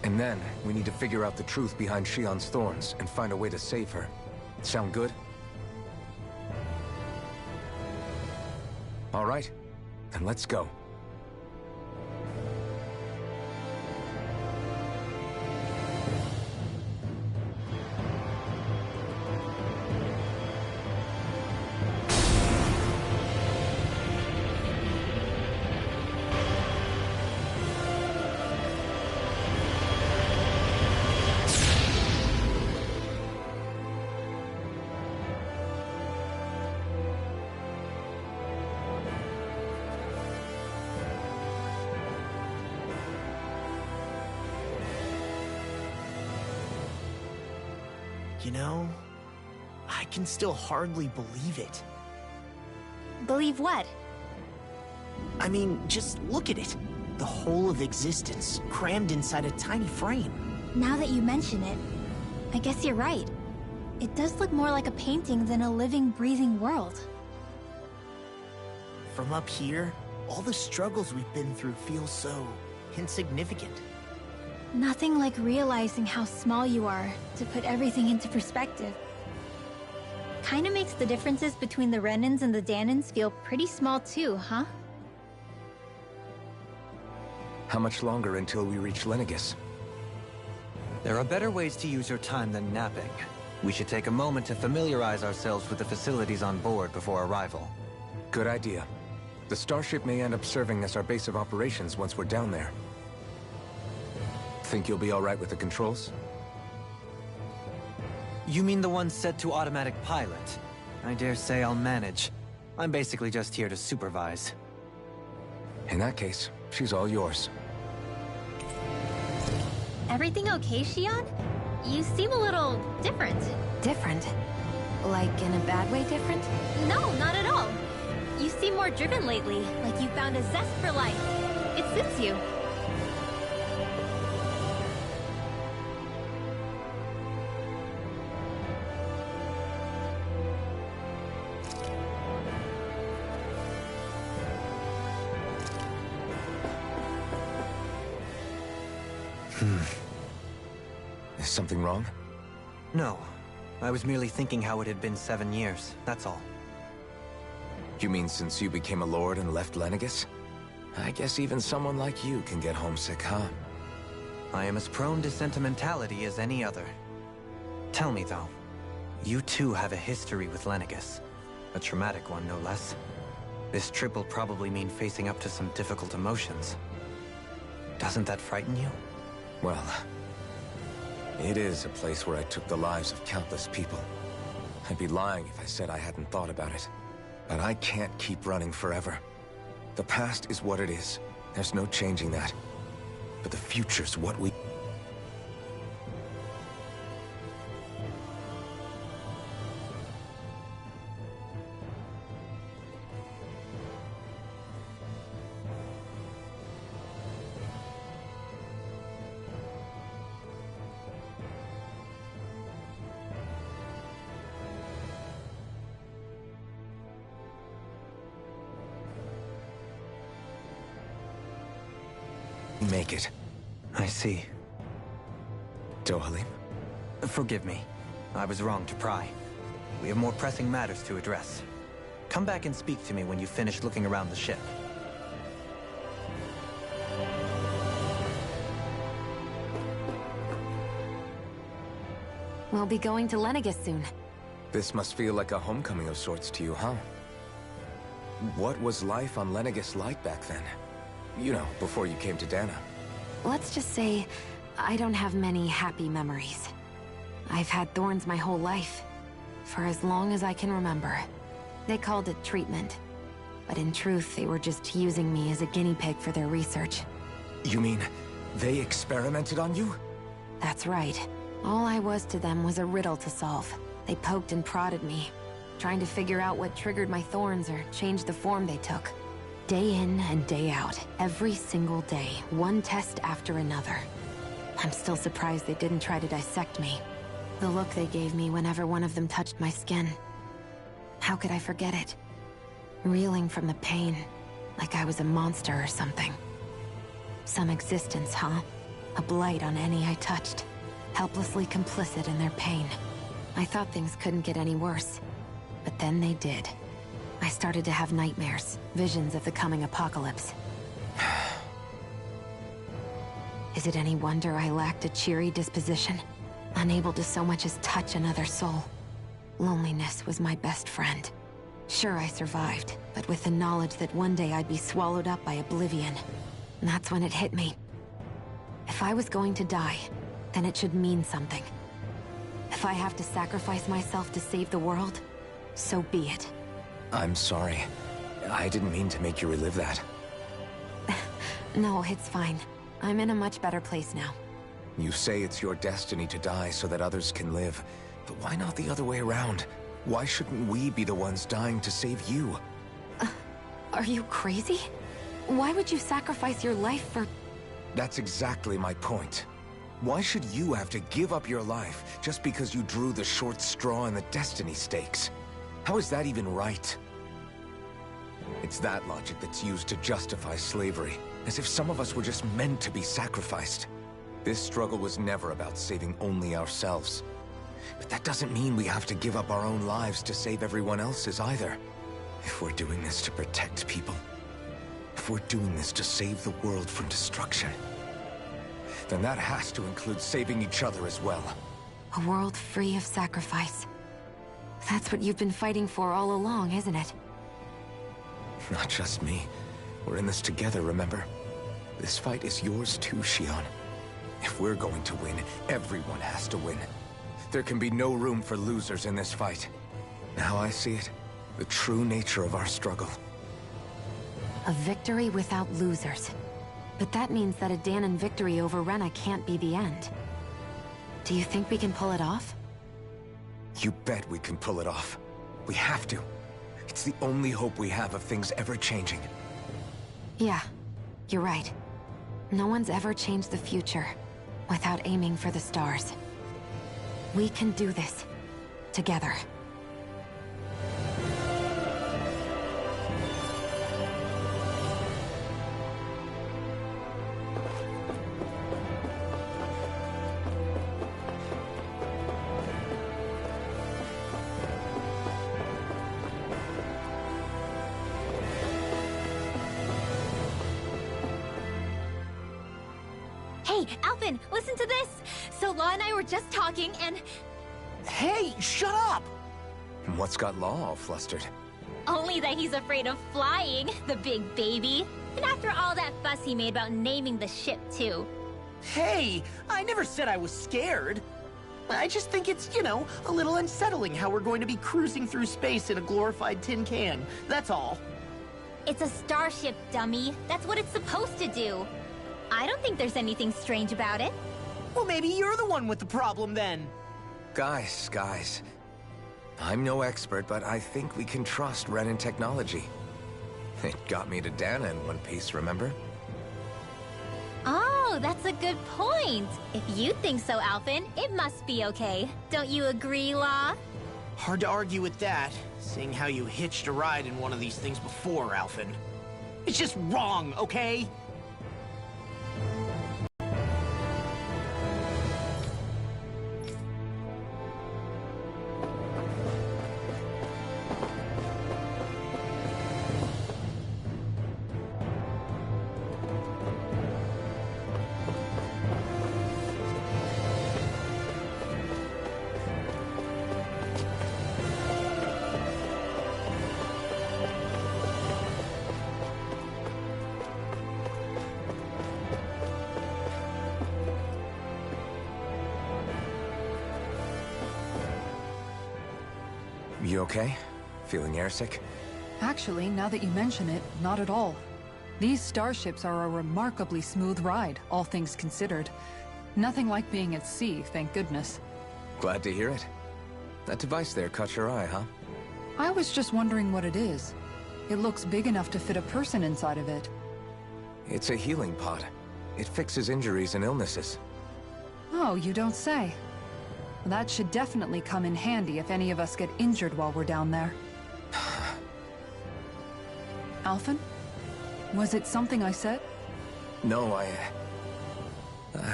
And then, we need to figure out the truth behind Shion's thorns and find a way to save her. Sound good? All right. Then let's go. You know, I can still hardly believe it. Believe what? I mean, just look at it. The whole of existence, crammed inside a tiny frame. Now that you mention it, I guess you're right. It does look more like a painting than a living, breathing world. From up here, all the struggles we've been through feel so insignificant. Nothing like realizing how small you are to put everything into perspective. Kinda makes the differences between the Renans and the Danans feel pretty small too, huh? How much longer until we reach Lenegis? There are better ways to use your time than napping. We should take a moment to familiarize ourselves with the facilities on board before arrival. Good idea. The starship may end up serving as our base of operations once we're down there. Think you'll be all right with the controls? You mean the one set to automatic pilot? I dare say I'll manage. I'm basically just here to supervise. In that case, she's all yours. Everything okay, Shion? You seem a little different. Different? Like in a bad way different? No, not at all. You seem more driven lately, like you found a zest for life. It suits you. Is something wrong? No. I was merely thinking how it had been 7 years, that's all. You mean since you became a lord and left Lenegis? I guess even someone like you can get homesick, huh? I am as prone to sentimentality as any other. Tell me, though, you too have a history with Lenegis. A traumatic one, no less. This trip will probably mean facing up to some difficult emotions. Doesn't that frighten you? Well, it is a place where I took the lives of countless people. I'd be lying if I said I hadn't thought about it. But I can't keep running forever. The past is what it is. There's no changing that. But the future's what we... make it. I see. Dohalim? Forgive me. I was wrong to pry. We have more pressing matters to address. Come back and speak to me when you finish looking around the ship. We'll be going to Lenegis soon. This must feel like a homecoming of sorts to you, huh? What was life on Lenegis like back then? You know, before you came to Dana. let's just say I don't have many happy memories. I've had thorns my whole life, for as long as I can remember. They called it treatment, but in truth, they were just using me as a guinea pig for their research. You mean, they experimented on you? That's right. All I was to them was a riddle to solve. They poked and prodded me, trying to figure out what triggered my thorns or changed the form they took. Day in and day out, every single day, one test after another. I'm still surprised they didn't try to dissect me. The look they gave me whenever one of them touched my skin. How could I forget it? Reeling from the pain, like I was a monster or something. Some existence, huh? A blight on any I touched. Helplessly complicit in their pain. I thought things couldn't get any worse. But then they did. I started to have nightmares, visions of the coming apocalypse. Is it any wonder I lacked a cheery disposition? Unable to so much as touch another soul. Loneliness was my best friend. Sure, I survived, but with the knowledge that one day I'd be swallowed up by oblivion. And that's when it hit me. If I was going to die, then it should mean something. If I have to sacrifice myself to save the world, so be it. I'm sorry. I didn't mean to make you relive that. No, it's fine. I'm in a much better place now. You say it's your destiny to die so that others can live. But why not the other way around? Why shouldn't we be the ones dying to save you? Are you crazy? Why would you sacrifice your life for... That's exactly my point. Why should you have to give up your life just because you drew the short straw in the destiny stakes? How is that even right? It's that logic that's used to justify slavery, as if some of us were just meant to be sacrificed. This struggle was never about saving only ourselves. But that doesn't mean we have to give up our own lives to save everyone else's either. If we're doing this to protect people, if we're doing this to save the world from destruction, then that has to include saving each other as well. A world free of sacrifice. That's what you've been fighting for all along, isn't it? Not just me. We're in this together, remember? This fight is yours too, Shion. If we're going to win, everyone has to win. There can be no room for losers in this fight. Now I see it, the true nature of our struggle. A victory without losers. But that means that a Danon victory over Rena can't be the end. Do you think we can pull it off? You bet we can pull it off. We have to. It's the only hope we have of things ever changing. Yeah, you're right. No one's ever changed the future without aiming for the stars. We can do this. Together. Hey, Alphen, listen to this! So Law and I were just talking and... Hey, shut up! What's got Law all flustered? Only that he's afraid of flying, the big baby. And after all that fuss he made about naming the ship, too. Hey, I never said I was scared. I just think it's, you know, a little unsettling how we're going to be cruising through space in a glorified tin can. That's all. It's a starship, dummy. That's what it's supposed to do. I don't think there's anything strange about it. Well, maybe you're the one with the problem then. Guys. I'm no expert, but I think we can trust Renan technology. It got me to Dana in one piece, remember? Oh, that's a good point. If you think so, Alphen, it must be okay. Don't you agree, Law? Hard to argue with that, seeing how you hitched a ride in one of these things before, Alphen. It's just wrong, okay? You okay? Feeling airsick? Actually, now that you mention it, not at all. These starships are a remarkably smooth ride, all things considered. Nothing like being at sea, thank goodness. Glad to hear it. That device there caught your eye, huh? I was just wondering what it is. It looks big enough to fit a person inside of it. It's a healing pod. It fixes injuries and illnesses. Oh, you don't say. That should definitely come in handy if any of us get injured while we're down there. Alphen? Was it something I said? No, I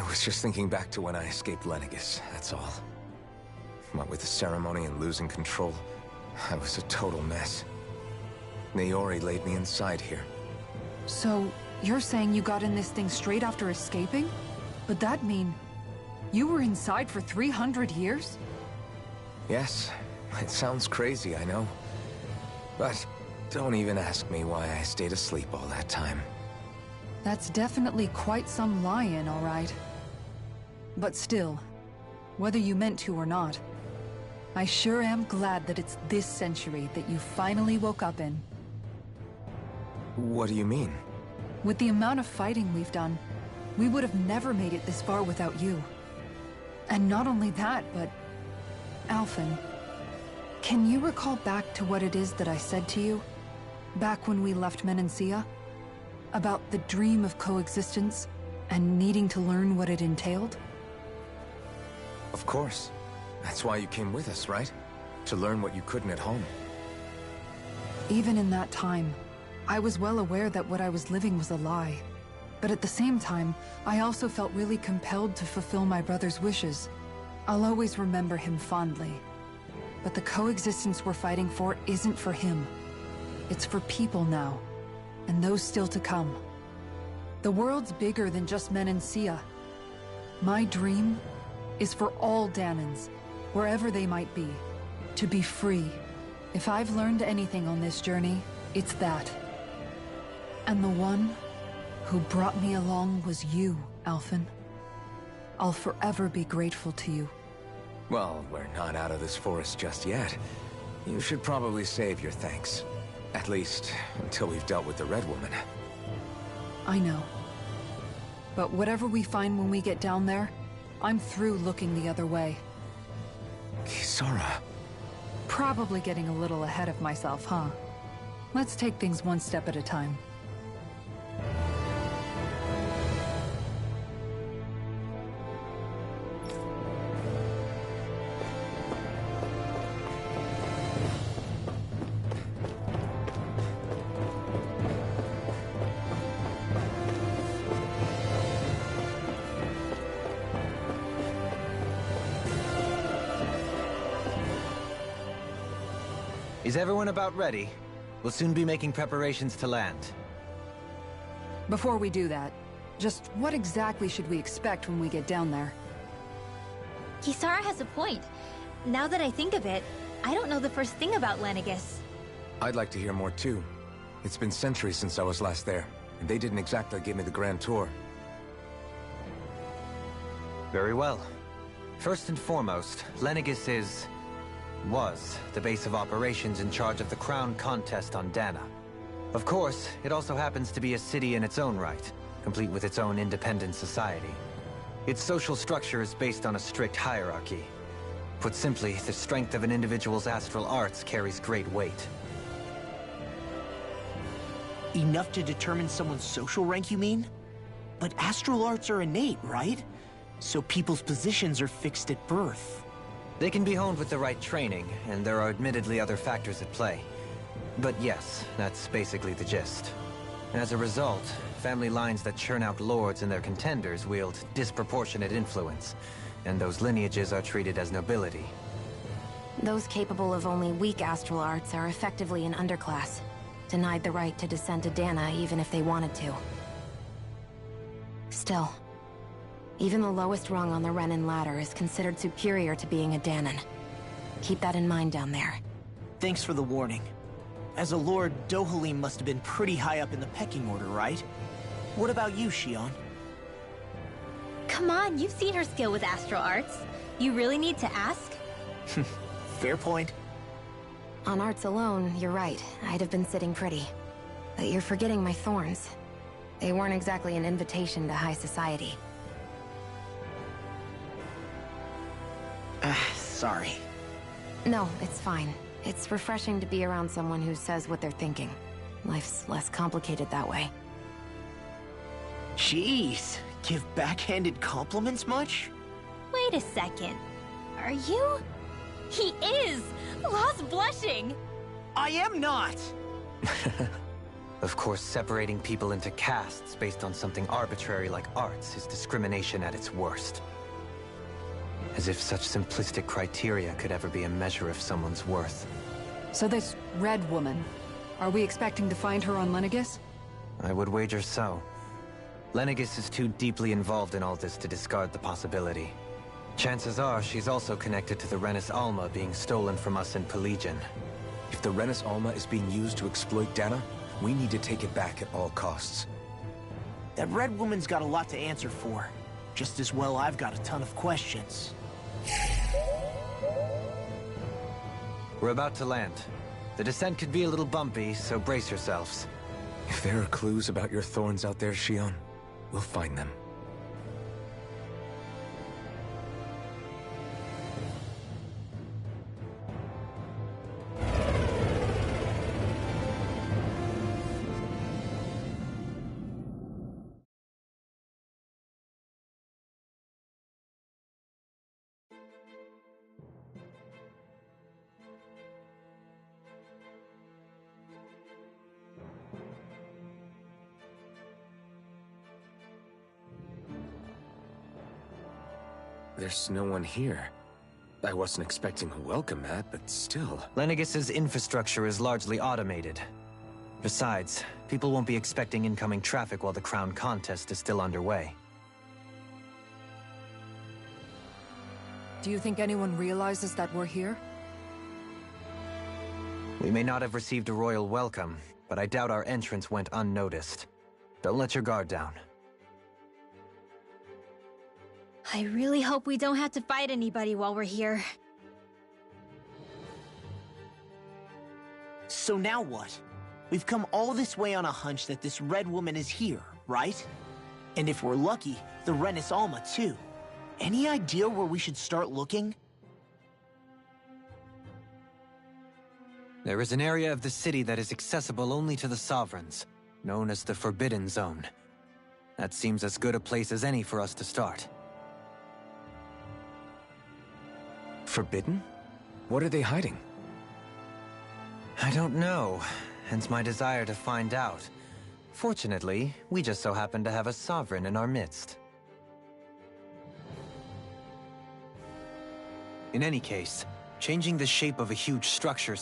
was just thinking back to when I escaped Lenegis, that's all. What with the ceremony and losing control, I was a total mess. Naori laid me inside here. So, you're saying you got in this thing straight after escaping? But that mean... you were inside for 300 years? Yes, it sounds crazy, I know. But don't even ask me why I stayed asleep all that time. That's definitely quite some lie-in, all right. But still, whether you meant to or not, I sure am glad that it's this century that you finally woke up in. What do you mean? With the amount of fighting we've done, we would have never made it this far without you. And not only that, but... Alphen, can you recall back to what it is that I said to you? Back when we left Menancia? About the dream of coexistence, and needing to learn what it entailed? Of course. That's why you came with us, right? To learn what you couldn't at home. Even in that time, I was well aware that what I was living was a lie. But at the same time, I also felt really compelled to fulfill my brother's wishes. I'll always remember him fondly. But the coexistence we're fighting for isn't for him. It's for people now, and those still to come. The world's bigger than just Menancia. My dream is for all Danans, wherever they might be, to be free. If I've learned anything on this journey, it's that. And the one who brought me along was you, Alphen. I'll forever be grateful to you. Well, we're not out of this forest just yet. You should probably save your thanks. At least, until we've dealt with the Red Woman. I know. But whatever we find when we get down there, I'm through looking the other way. Kisara. Probably getting a little ahead of myself, huh? Let's take things one step at a time. Is everyone about ready? We'll soon be making preparations to land. Before we do that, just what exactly should we expect when we get down there? Kisara has a point. Now that I think of it, I don't know the first thing about Lenegis. I'd like to hear more too. It's been centuries since I was last there, and they didn't exactly give me the grand tour. Very well. First and foremost, Lenegis was the base of operations in charge of the crown contest on Dana. Of course, it also happens to be a city in its own right, complete with its own independent society. Its social structure is based on a strict hierarchy. Put simply, the strength of an individual's astral arts carries great weight. Enough to determine someone's social rank, you mean? But astral arts are innate, right? So people's positions are fixed at birth. They can be honed with the right training, and there are admittedly other factors at play. But yes, that's basically the gist. As a result, family lines that churn out lords and their contenders wield disproportionate influence, and those lineages are treated as nobility. Those capable of only weak astral arts are effectively an underclass, denied the right to descend to Dana even if they wanted to. Still, even the lowest rung on the Renin ladder is considered superior to being a Danan. Keep that in mind down there. Thanks for the warning. As a lord, Dohalim must have been pretty high up in the pecking order, right? What about you, Shion? Come on, you've seen her skill with astral arts. You really need to ask? Fair point. On arts alone, you're right. I'd have been sitting pretty. But you're forgetting my thorns. They weren't exactly an invitation to high society. Sorry. No, it's fine. It's refreshing to be around someone who says what they're thinking. Life's less complicated that way. Jeez, give backhanded compliments much? Wait a second. Are you? He is! Lost blushing! I am not! Of course, separating people into castes based on something arbitrary like arts is discrimination at its worst. As if such simplistic criteria could ever be a measure of someone's worth. So this Red Woman, are we expecting to find her on Lenegis? I would wager so. Lenegis is too deeply involved in all this to discard the possibility. Chances are she's also connected to the Rennis Alma being stolen from us in Pelegion. If the Rennis Alma is being used to exploit Dana, we need to take it back at all costs. That Red Woman's got a lot to answer for. Just as well I've got a ton of questions. We're about to land. The descent could be a little bumpy, so brace yourselves. If there are clues about your thorns out there, Shion, we'll find them. There's no one here. I wasn't expecting a welcome mat, but still. Lenegis's infrastructure is largely automated. Besides, people won't be expecting incoming traffic while the crown contest is still underway. Do you think anyone realizes that we're here? We may not have received a royal welcome, but I doubt our entrance went unnoticed. Don't let your guard down. I really hope we don't have to fight anybody while we're here. So now what? We've come all this way on a hunch that this Red Woman is here, right? And if we're lucky, the Rennis Alma too. Any idea where we should start looking? There is an area of the city that is accessible only to the Sovereigns, known as the Forbidden Zone. That seems as good a place as any for us to start. Forbidden? What are they hiding? I don't know, hence my desire to find out. Fortunately, we just so happen to have a Sovereign in our midst. In any case, changing the shape of a huge structure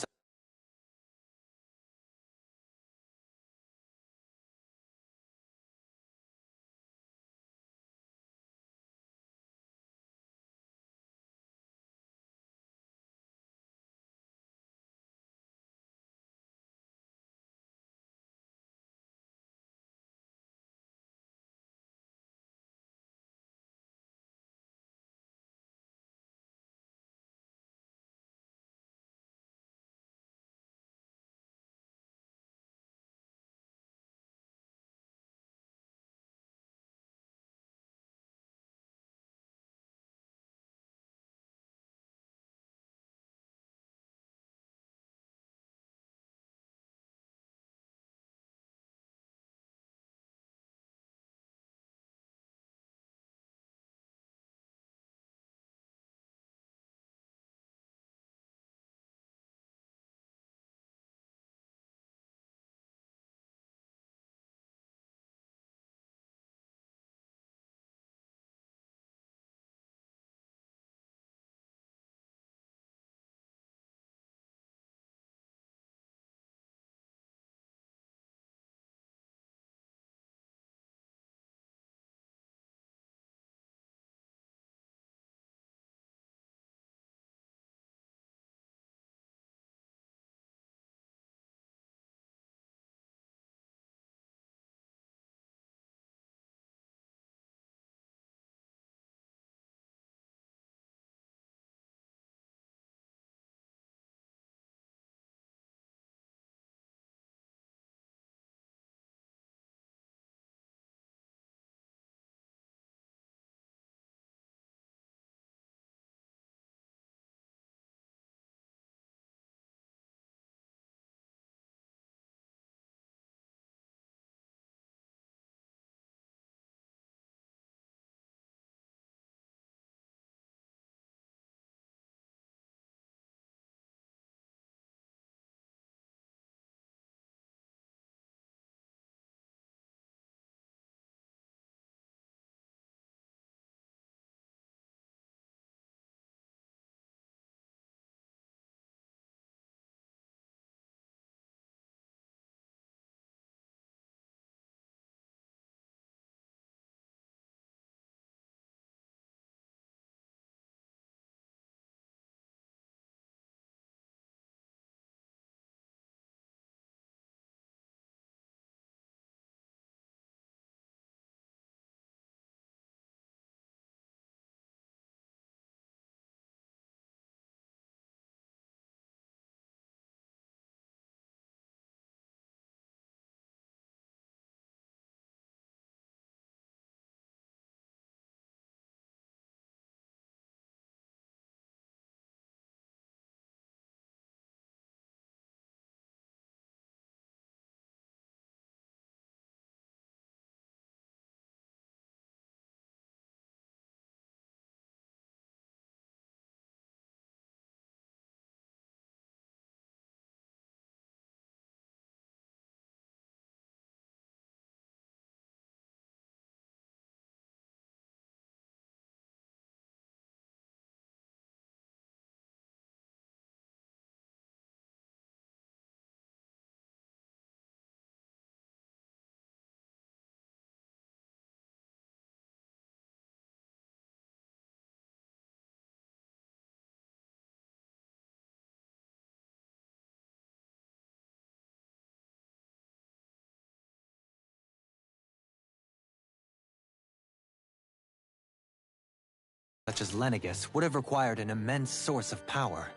such as Lenegis would have required an immense source of power.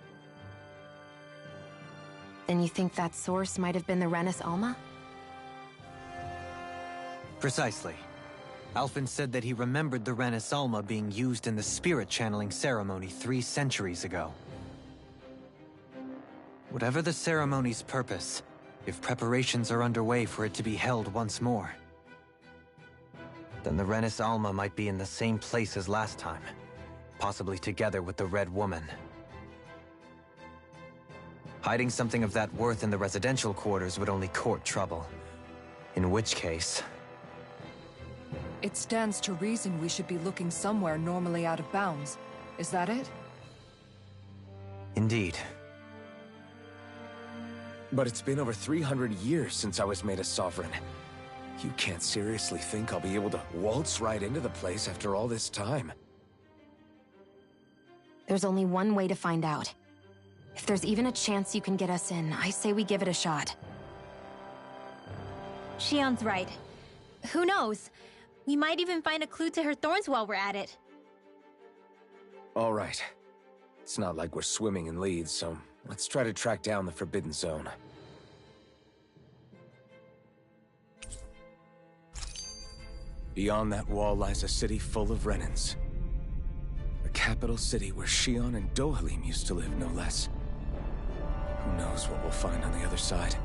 Then you think that source might have been the Renis Alma? Precisely. Alphen said that he remembered the Renis Alma being used in the spirit channeling ceremony 3 centuries ago. Whatever the ceremony's purpose, if preparations are underway for it to be held once more, then the Renis Alma might be in the same place as last time, possibly together with the Red Woman. Hiding something of that worth in the residential quarters would only court trouble. In which case... It stands to reason we should be looking somewhere normally out of bounds. Is that it? Indeed. But it's been over 300 years since I was made a sovereign. You can't seriously think I'll be able to waltz right into the place after all this time. There's only one way to find out. If there's even a chance you can get us in, I say we give it a shot. Shion's right. Who knows? We might even find a clue to her thorns while we're at it. All right. It's not like we're swimming in leads, so let's try to track down the Forbidden Zone. Beyond that wall lies a city full of Renins. The capital city where Shion and Dohalim used to live, no less. Who knows what we'll find on the other side?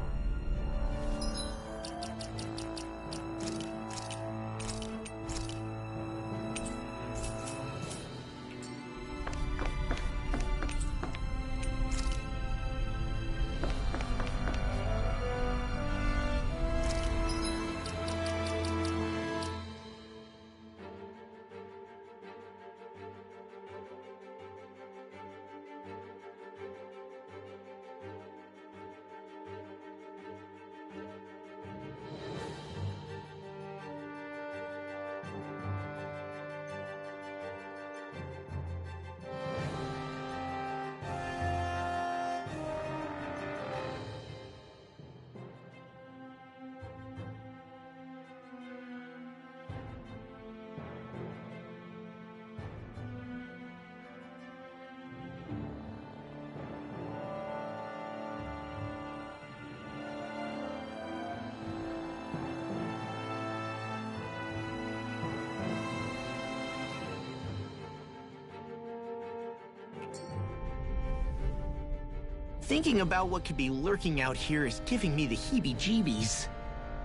Thinking about what could be lurking out here is giving me the heebie-jeebies.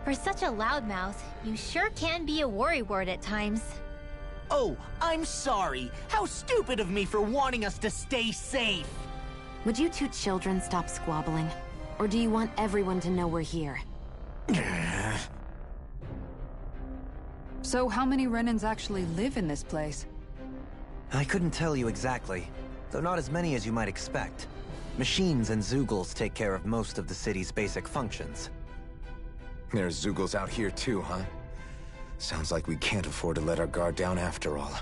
For such a loudmouth, you sure can be a worrywart at times. Oh, I'm sorry. How stupid of me for wanting us to stay safe. Would you two children stop squabbling? Or do you want everyone to know we're here? So how many Renins actually live in this place? I couldn't tell you exactly, though not as many as you might expect. Machines and Zeugles take care of most of the city's basic functions. There's Zeugles out here too, huh? Sounds like we can't afford to let our guard down after all.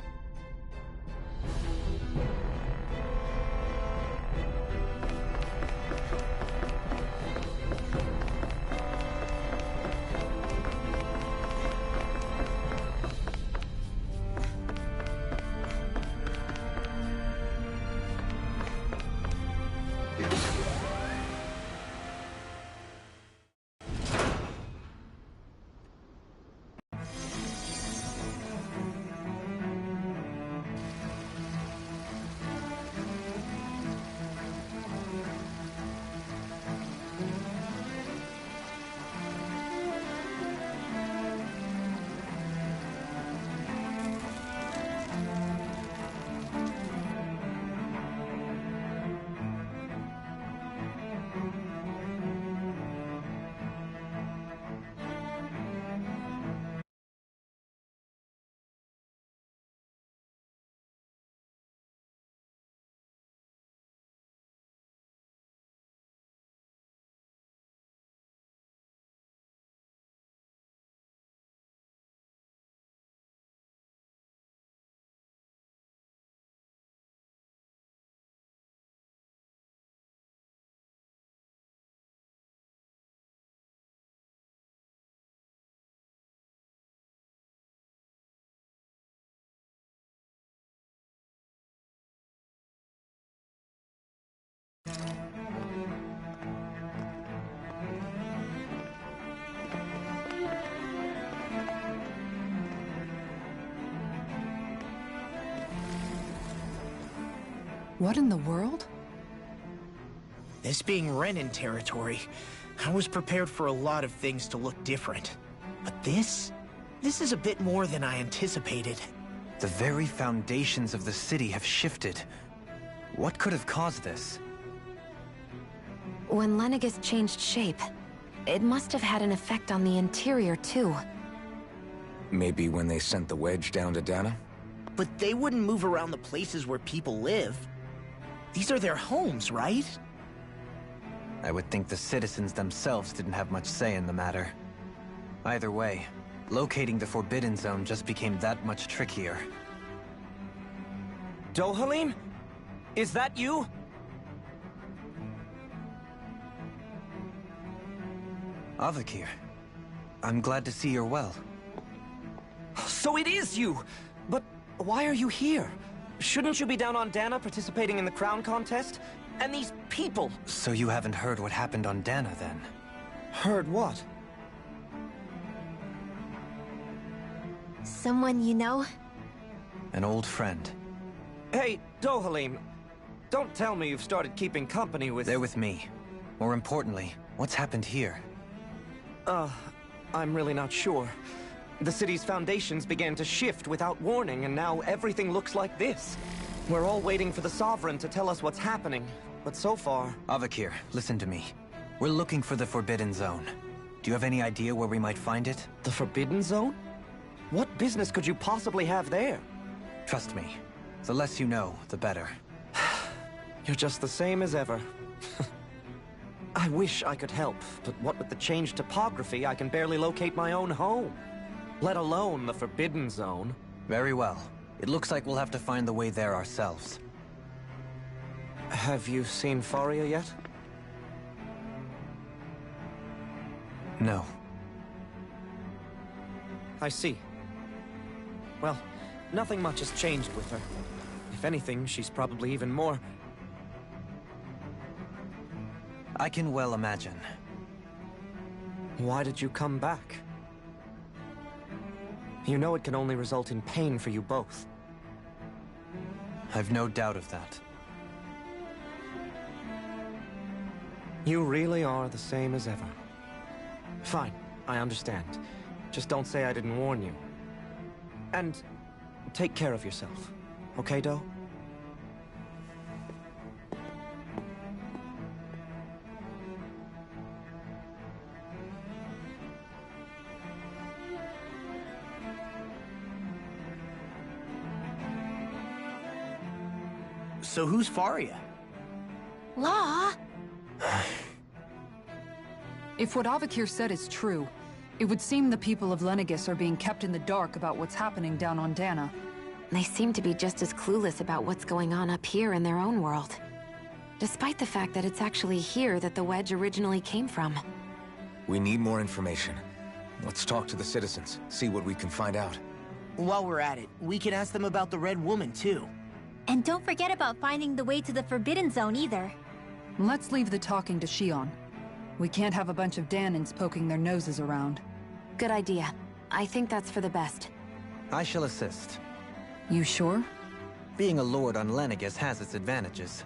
What in the world? This being Renin territory, I was prepared for a lot of things to look different. But this is a bit more than I anticipated. The very foundations of the city have shifted. What could have caused this? When Lenegis changed shape, it must have had an effect on the interior, too. Maybe when they sent the wedge down to Dana? But they wouldn't move around the places where people live. These are their homes, right? I would think the citizens themselves didn't have much say in the matter. Either way, locating the Forbidden Zone just became that much trickier. Dohalim? Is that you? Avakir, I'm glad to see you're well. So it is you! But why are you here? Shouldn't you be down on Dana participating in the crown contest? And these people! So you haven't heard what happened on Dana, then? Heard what? Someone you know? An old friend. Hey, Dohalim, don't tell me you've started keeping company with... They're with me. More importantly, what's happened here? I'm really not sure. The city's foundations began to shift without warning, and now everything looks like this. We're all waiting for the Sovereign to tell us what's happening, but so far... Avakir, listen to me. We're looking for the Forbidden Zone. Do you have any idea where we might find it? The Forbidden Zone? What business could you possibly have there? Trust me. The less you know, the better. You're just the same as ever. I wish I could help, but what with the changed topography, I can barely locate my own home. Let alone the Forbidden Zone. Very well. It looks like we'll have to find the way there ourselves. Have you seen Faria yet? No. I see. Well, nothing much has changed with her. If anything, she's probably even more... I can well imagine. Why did you come back? You know it can only result in pain for you both. I've no doubt of that. You really are the same as ever. Fine, I understand. Just don't say I didn't warn you. And take care of yourself, okay, Do? So who's Faria? Law? If what Avakir said is true, it would seem the people of Lenegis are being kept in the dark about what's happening down on Dana. They seem to be just as clueless about what's going on up here in their own world. Despite the fact that it's actually here that the wedge originally came from. We need more information. Let's talk to the citizens, see what we can find out. While we're at it, we can ask them about the Red Woman, too. And don't forget about finding the way to the Forbidden Zone either. Let's leave the talking to Shion. We can't have a bunch of Danins poking their noses around. Good idea. I think that's for the best. I shall assist. You sure? Being a lord on Lenegis has its advantages.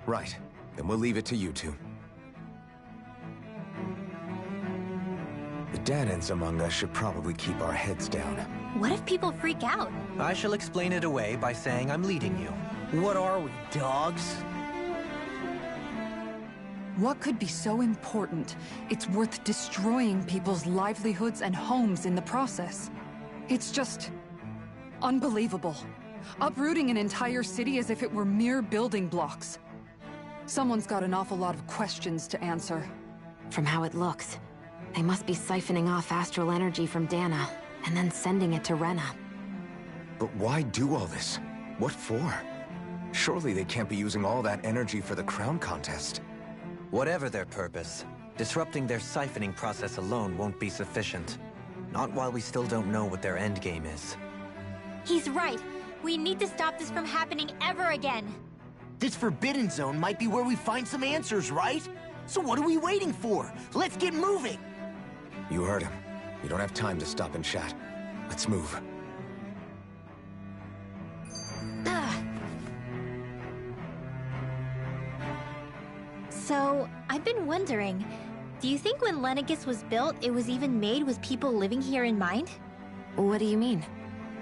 Right. Then we'll leave it to you two. The Danins among us should probably keep our heads down. What if people freak out? I shall explain it away by saying I'm leading you. What are we, dogs? What could be so important? It's worth destroying people's livelihoods and homes in the process. It's just... unbelievable. Uprooting an entire city as if it were mere building blocks. Someone's got an awful lot of questions to answer. From how it looks, they must be siphoning off astral energy from Dana, and then sending it to Rena. But why do all this? What for? Surely they can't be using all that energy for the crown contest. Whatever their purpose, disrupting their siphoning process alone won't be sufficient. Not while we still don't know what their endgame is. He's right. We need to stop this from happening ever again. This Forbidden Zone might be where we find some answers, right? So what are we waiting for? Let's get moving! You heard him. You don't have time to stop and chat. Let's move. So, I've been wondering, do you think when Lenegis was built, it was even made with people living here in mind? What do you mean?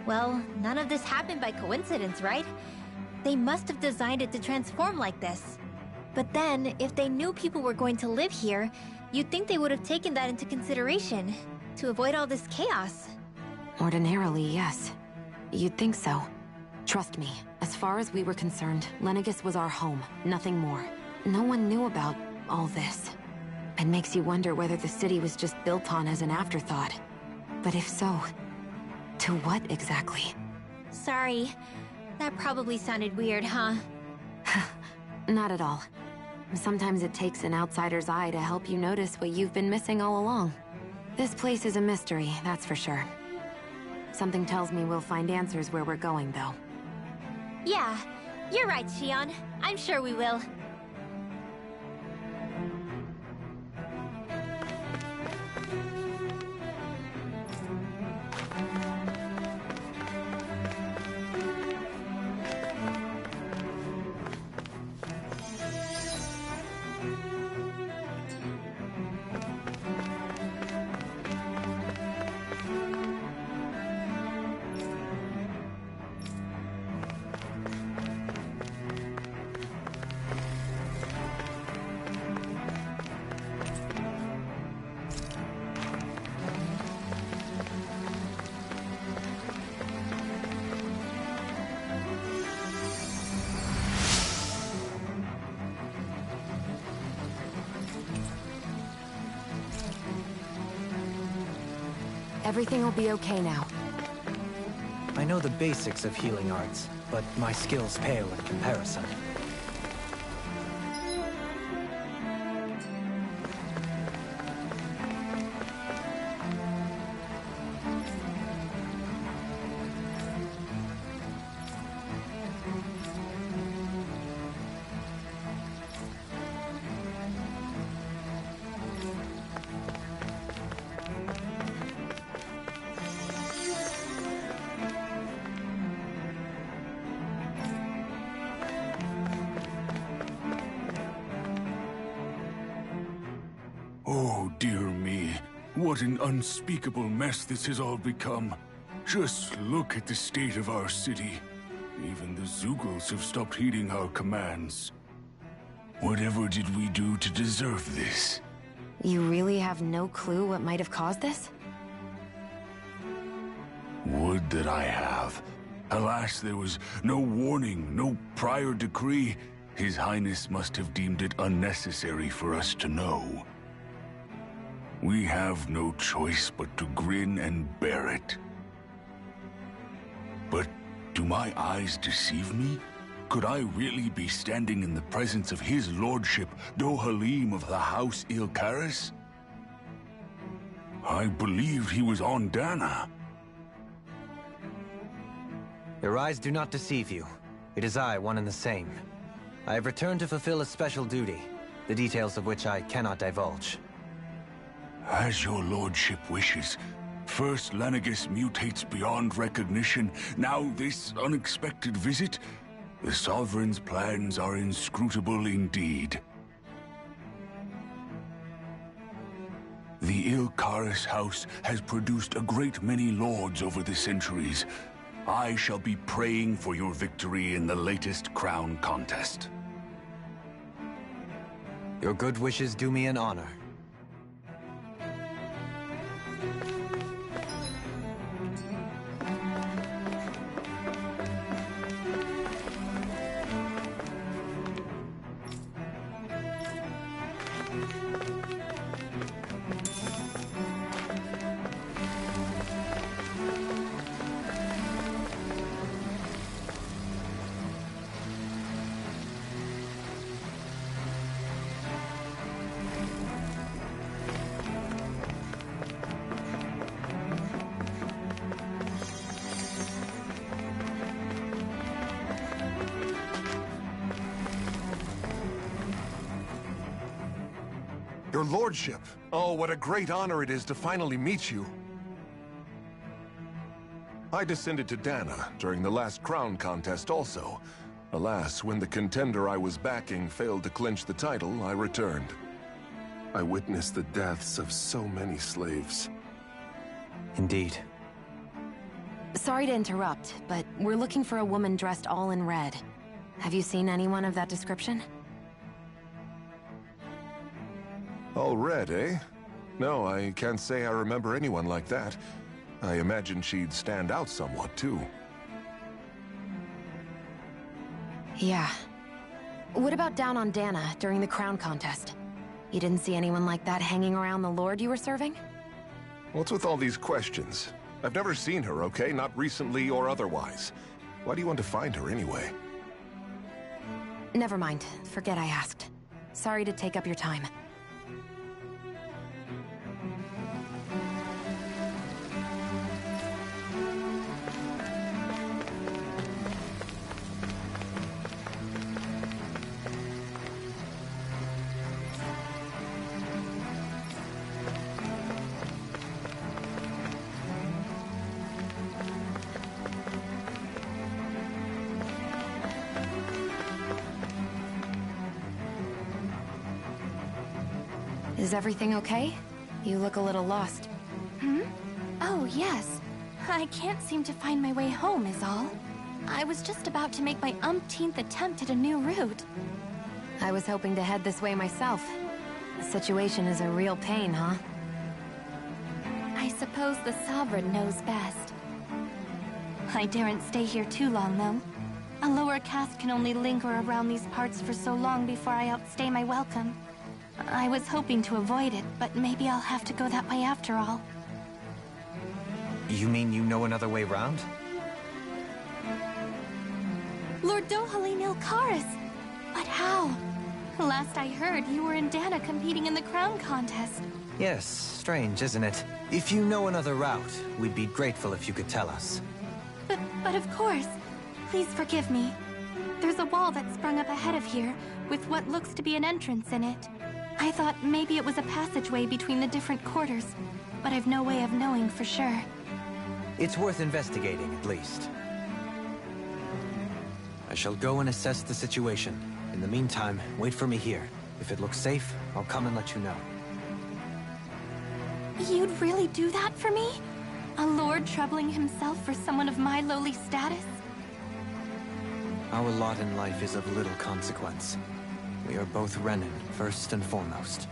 Well, none of this happened by coincidence, right? They must have designed it to transform like this. But then, if they knew people were going to live here, you'd think they would have taken that into consideration, to avoid all this chaos. Ordinarily, yes. You'd think so. Trust me, as far as we were concerned, Lenegis was our home, nothing more. No one knew about all this. It makes you wonder whether the city was just built on as an afterthought. But if so, to what exactly? Sorry. That probably sounded weird, huh? Not at all. Sometimes it takes an outsider's eye to help you notice what you've been missing all along. This place is a mystery, that's for sure. Something tells me we'll find answers where we're going, though. Yeah, you're right, Shion. I'm sure we will. Everything will be okay now. I know the basics of healing arts, but my skills pale in comparison. Oh, dear me. What an unspeakable mess this has all become. Just look at the state of our city. Even the Zeugles have stopped heeding our commands. Whatever did we do to deserve this? You really have no clue what might have caused this? Would that I have. Alas, there was no warning, no prior decree. His Highness must have deemed it unnecessary for us to know. We have no choice but to grin and bear it. But do my eyes deceive me? Could I really be standing in the presence of his lordship, Dohalim of the House Ilkaris? I believed he was on Dana. Your eyes do not deceive you. It is I, one and the same. I have returned to fulfill a special duty, the details of which I cannot divulge. As your lordship wishes. First Lenegis mutates beyond recognition, now this unexpected visit. The Sovereign's plans are inscrutable indeed. The Ilkaris house has produced a great many lords over the centuries. I shall be praying for your victory in the latest crown contest. Your good wishes do me an honor. Your lordship. Oh, what a great honor it is to finally meet you. I descended to Dana during the last crown contest also. Alas, when the contender I was backing failed to clinch the title, I returned. I witnessed the deaths of so many slaves. Indeed. Sorry to interrupt, but we're looking for a woman dressed all in red. Have you seen anyone of that description? All red, eh? No, I can't say I remember anyone like that. I imagine she'd stand out somewhat, too. Yeah. What about down on Dana during the crown contest? You didn't see anyone like that hanging around the lord you were serving? What's with all these questions? I've never seen her, okay? Not recently or otherwise. Why do you want to find her anyway? Never mind. Forget I asked. Sorry to take up your time. Is everything okay? You look a little lost. Oh, yes. I can't seem to find my way home is all. I was just about to make my umpteenth attempt at a new route. I was hoping to head this way myself. The situation is a real pain, huh? I suppose the Sovereign knows best. I daren't stay here too long, though. A lower caste can only linger around these parts for so long before I outstay my welcome. I was hoping to avoid it, but maybe I'll have to go that way after all. You mean you know another way round? Lord Dohalim Ilkaris! But how? Last I heard, you were in Dana competing in the crown contest. Yes, strange, isn't it? If you know another route, we'd be grateful if you could tell us. But of course. Please forgive me. There's a wall that sprung up ahead of here, with what looks to be an entrance in it. I thought maybe it was a passageway between the different quarters, but I've no way of knowing for sure. It's worth investigating, at least. I shall go and assess the situation. In the meantime, wait for me here. If it looks safe, I'll come and let you know. You'd really do that for me? A lord troubling himself for someone of my lowly status? Our lot in life is of little consequence. We are both Renan, first and foremost.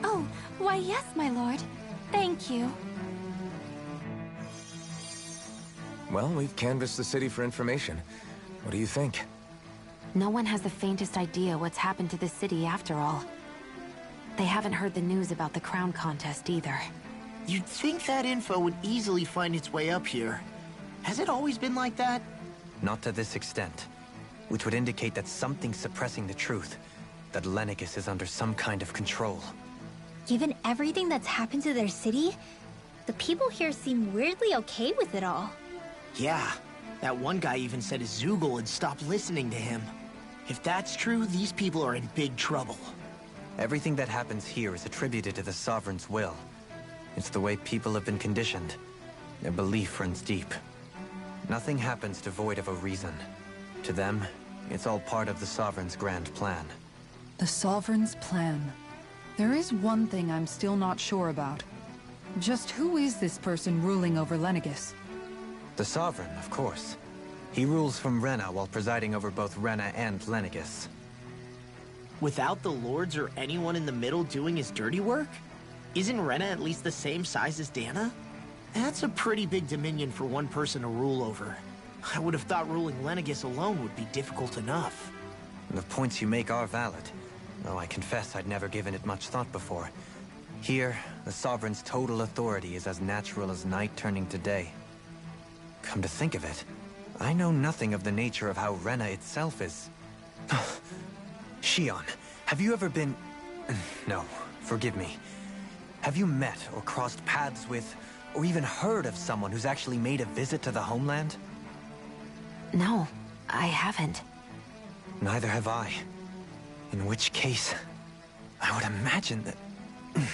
Oh, why yes, my lord. Thank you. Well, we've canvassed the city for information. What do you think? No one has the faintest idea what's happened to the city after all. They haven't heard the news about the crown contest either. You'd think that info would easily find its way up here. Has it always been like that? Not to this extent. Which would indicate that something's suppressing the truth. That Lenegis is under some kind of control. Given everything that's happened to their city, the people here seem weirdly okay with it all. Yeah, that one guy even said his Zoogle had stopped listening to him. If that's true, these people are in big trouble. Everything that happens here is attributed to the Sovereign's will. It's the way people have been conditioned. Their belief runs deep. Nothing happens devoid of a reason. To them, it's all part of the Sovereign's grand plan. The Sovereign's plan. There is one thing I'm still not sure about. Just who is this person ruling over Lenegis? The Sovereign, of course. He rules from Rena while presiding over both Rena and Lenegis. Without the lords or anyone in the middle doing his dirty work? Isn't Rena at least the same size as Dana? That's a pretty big dominion for one person to rule over. I would have thought ruling Lenegis alone would be difficult enough. The points you make are valid, though I confess I'd never given it much thought before. Here, the Sovereign's total authority is as natural as night turning to day. Come to think of it, I know nothing of the nature of how Rena itself is. Shion, have you ever been... No, forgive me. Have you met or crossed paths with, or even heard of someone who's actually made a visit to the homeland? No, I haven't. Neither have I. In which case... I would imagine that...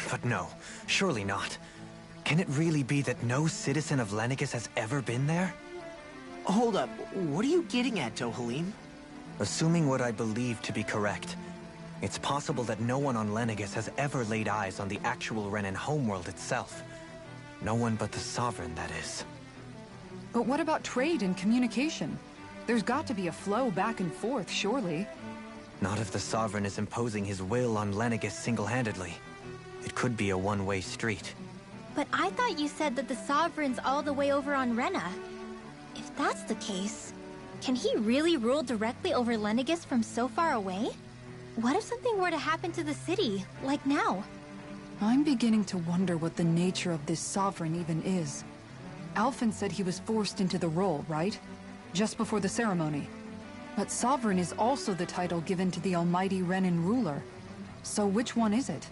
But no, surely not. Can it really be that no citizen of Lenegis has ever been there? Hold up, what are you getting at, Dohalim? Assuming what I believe to be correct, it's possible that no one on Lenegis has ever laid eyes on the actual Renan homeworld itself. No one but the Sovereign, that is. But what about trade and communication? There's got to be a flow back and forth, surely. Not if the Sovereign is imposing his will on Lenegis single-handedly. It could be a one-way street. But I thought you said that the Sovereign's all the way over on Rena. If that's the case, can he really rule directly over Lenegis from so far away? What if something were to happen to the city, like now? I'm beginning to wonder what the nature of this Sovereign even is. Alphen said he was forced into the role, right? Just before the ceremony. But Sovereign is also the title given to the almighty Renan ruler. So which one is it?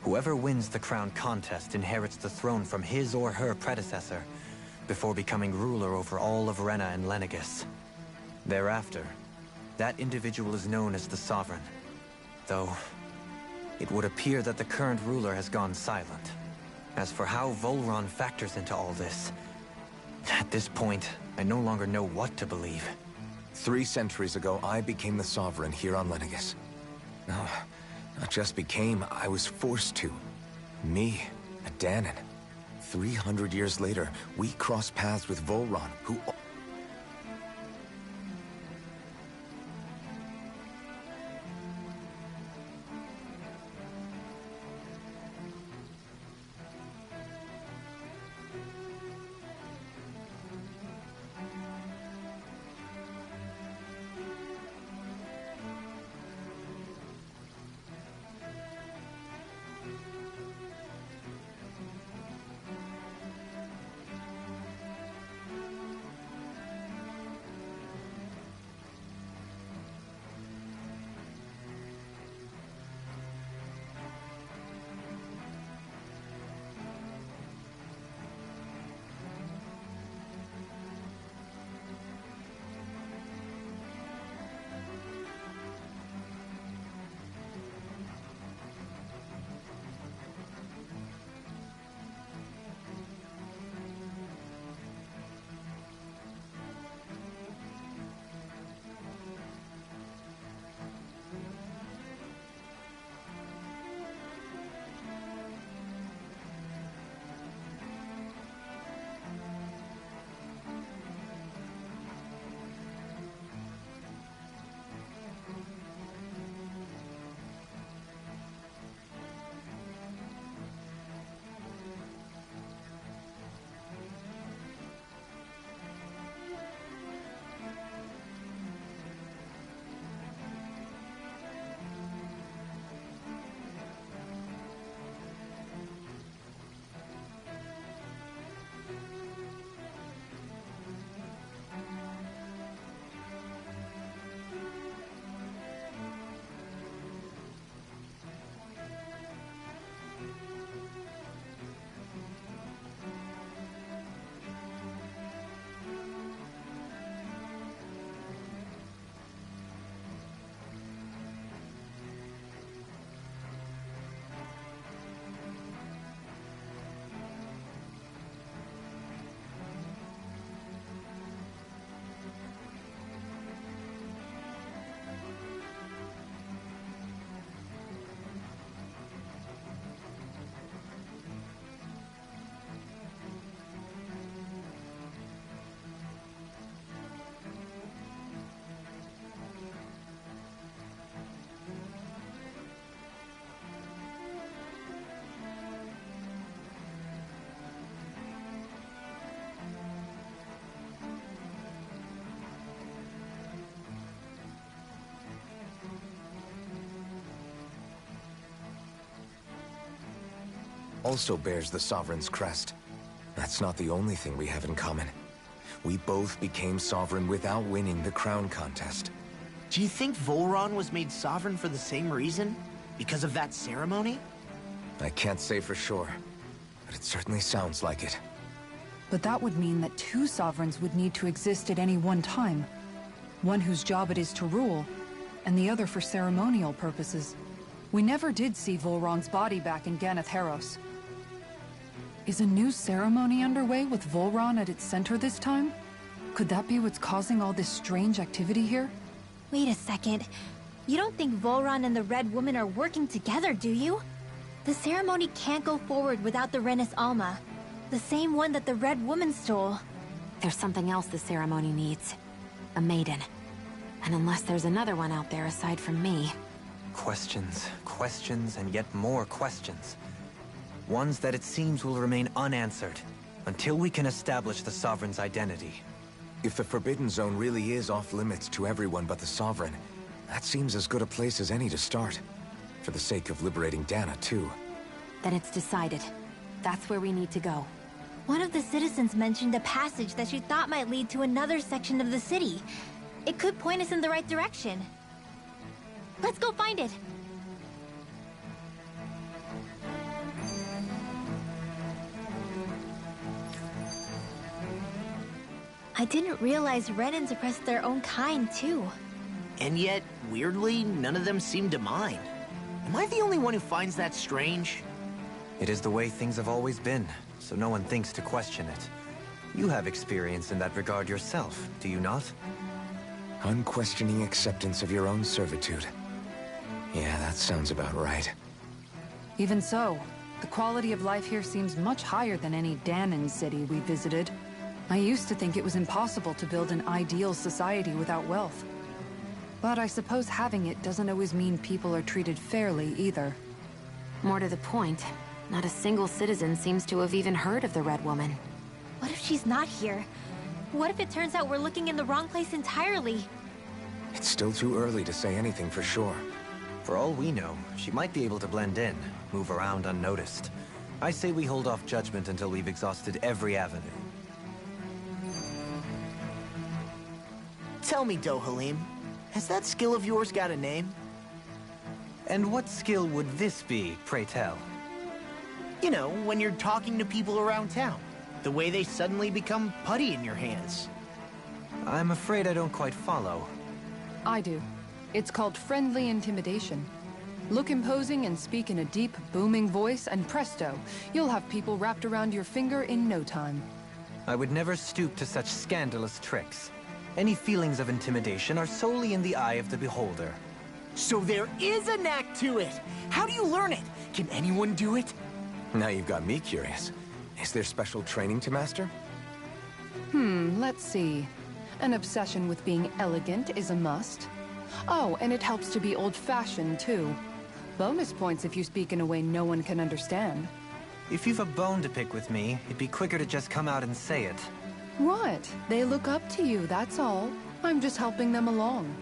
Whoever wins the crown contest inherits the throne from his or her predecessor, before becoming ruler over all of Rena and Lenegis. Thereafter, that individual is known as the Sovereign. Though, it would appear that the current ruler has gone silent. As for how Volron factors into all this, at this point, I no longer know what to believe. 3 centuries ago, I became the Sovereign here on Lenegis. No, not just became, I was forced to. Me, a Danon. 300 years later, we crossed paths with Volron, who... also bears the Sovereign's crest. That's not the only thing we have in common. We both became Sovereign without winning the crown contest. Do you think Volron was made Sovereign for the same reason? Because of that ceremony? I can't say for sure, but it certainly sounds like it. But that would mean that two Sovereigns would need to exist at any one time. One whose job it is to rule, and the other for ceremonial purposes. We never did see Volron's body back in Ganath Haros. Is a new ceremony underway with Volron at its center this time? Could that be what's causing all this strange activity here? Wait a second. You don't think Volron and the Red Woman are working together, do you? The ceremony can't go forward without the Renis Alma. The same one that the Red Woman stole. There's something else the ceremony needs. A maiden. And unless there's another one out there aside from me... Questions, questions, and yet more questions. Ones that it seems will remain unanswered, until we can establish the Sovereign's identity. If the Forbidden Zone really is off-limits to everyone but the Sovereign, that seems as good a place as any to start. For the sake of liberating Dana, too. Then it's decided. That's where we need to go. One of the citizens mentioned a passage that she thought might lead to another section of the city. It could point us in the right direction. Let's go find it! I didn't realize Renans oppressed their own kind, too. And yet, weirdly, none of them seem to mind. Am I the only one who finds that strange? It is the way things have always been, so no one thinks to question it. You have experience in that regard yourself, do you not? Unquestioning acceptance of your own servitude. Yeah, that sounds about right. Even so, the quality of life here seems much higher than any Danon city we visited. I used to think it was impossible to build an ideal society without wealth. But I suppose having it doesn't always mean people are treated fairly either. More to the point, not a single citizen seems to have even heard of the Red Woman. What if she's not here? What if it turns out we're looking in the wrong place entirely? It's still too early to say anything for sure. For all we know, she might be able to blend in, move around unnoticed. I say we hold off judgment until we've exhausted every avenue. Tell me, Dohalim, has that skill of yours got a name? And what skill would this be, pray tell? You know, when you're talking to people around town. The way they suddenly become putty in your hands. I'm afraid I don't quite follow. I do. It's called friendly intimidation. Look imposing and speak in a deep, booming voice, and presto, you'll have people wrapped around your finger in no time. I would never stoop to such scandalous tricks. Any feelings of intimidation are solely in the eye of the beholder. So there is a knack to it! How do you learn it? Can anyone do it? Now you've got me curious. Is there special training to master? Let's see. An obsession with being elegant is a must. Oh, and it helps to be old-fashioned, too. Bonus points if you speak in a way no one can understand. If you've a bone to pick with me, it'd be quicker to just come out and say it. What? They look up to you, that's all. I'm just helping them along.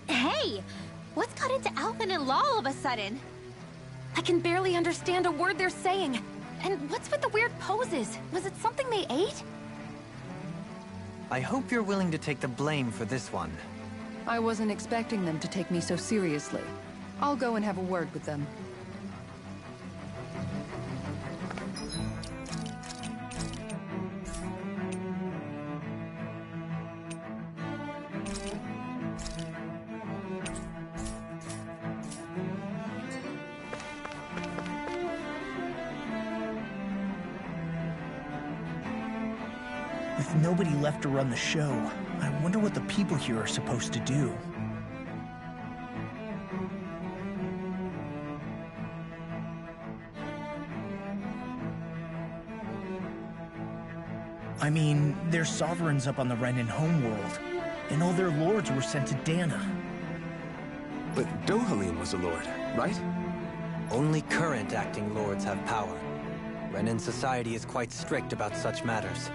Hey! What's got into Alphen and Law all of a sudden? I can barely understand a word they're saying. And what's with the weird poses? Was it something they ate? I hope you're willing to take the blame for this one. I wasn't expecting them to take me so seriously. I'll go and have a word with them. With nobody left to run the show, I wonder what the people here are supposed to do. I mean, there's sovereigns up on the Renin homeworld, and all their lords were sent to Dana. But Dohalim was a lord, right? Only current acting lords have power. Renin society is quite strict about such matters.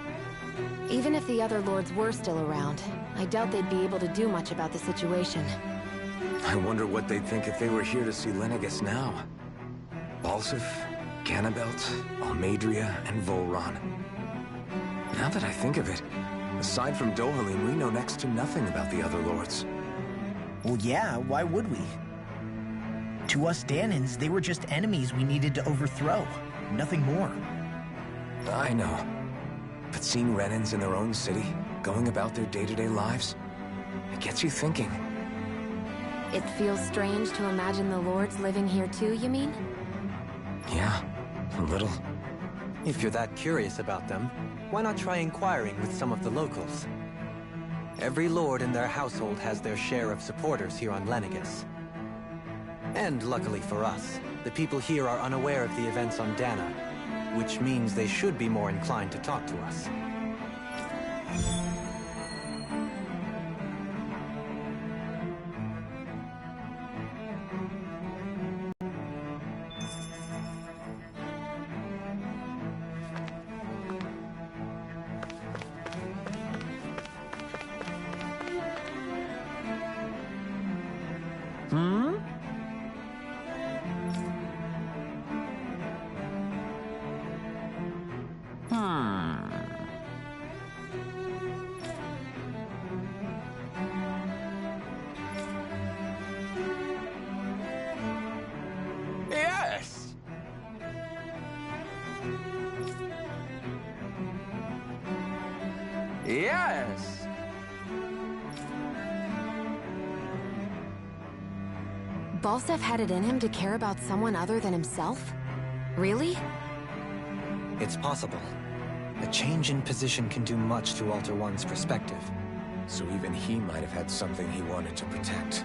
Even if the other lords were still around, I doubt they'd be able to do much about the situation. I wonder what they'd think if they were here to see Lenegis now. Balsif, Ganabelt, Almadria, and Volron. Now that I think of it, aside from Dohalim, we know next to nothing about the other lords. Well, yeah, why would we? To us Danans, they were just enemies we needed to overthrow. Nothing more. I know. But seeing Renans in their own city, going about their day-to-day lives, it gets you thinking. It feels strange to imagine the lords living here too, you mean? Yeah, a little. If you're that curious about them, why not try inquiring with some of the locals? Every lord in their household has their share of supporters here on Lenegis. And luckily for us, the people here are unaware of the events on Dana, which means they should be more inclined to talk to us. Yes! Yes! Balsef had it in him to care about someone other than himself? Really? It's possible. A change in position can do much to alter one's perspective. So even he might have had something he wanted to protect.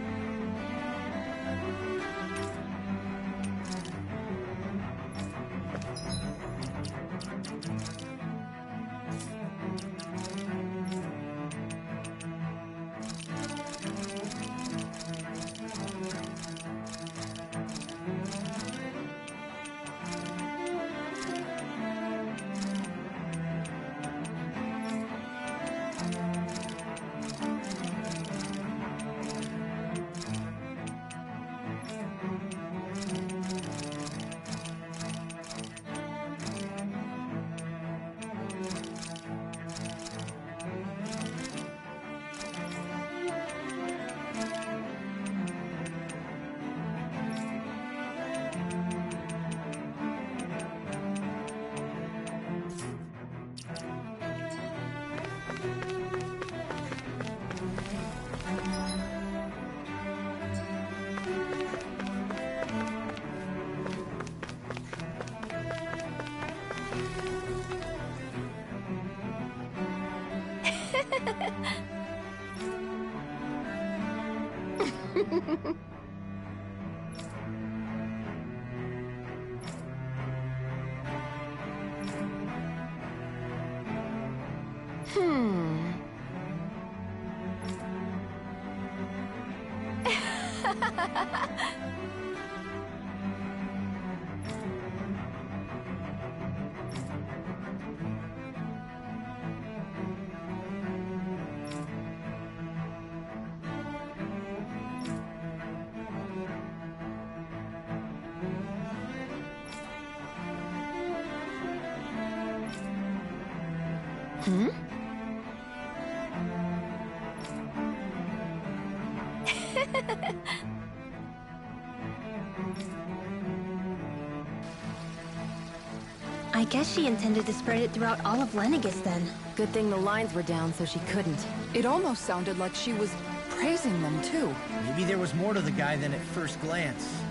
I guess she intended to spread it throughout all of Lenegis then. Good thing the lines were down so she couldn't. It almost sounded like she was praising them too. Maybe there was more to the guy than at first glance.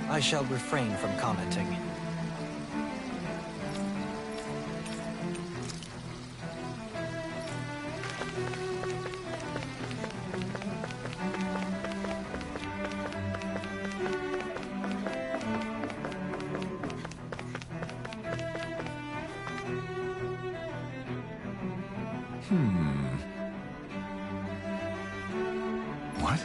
I shall refrain from commenting. What?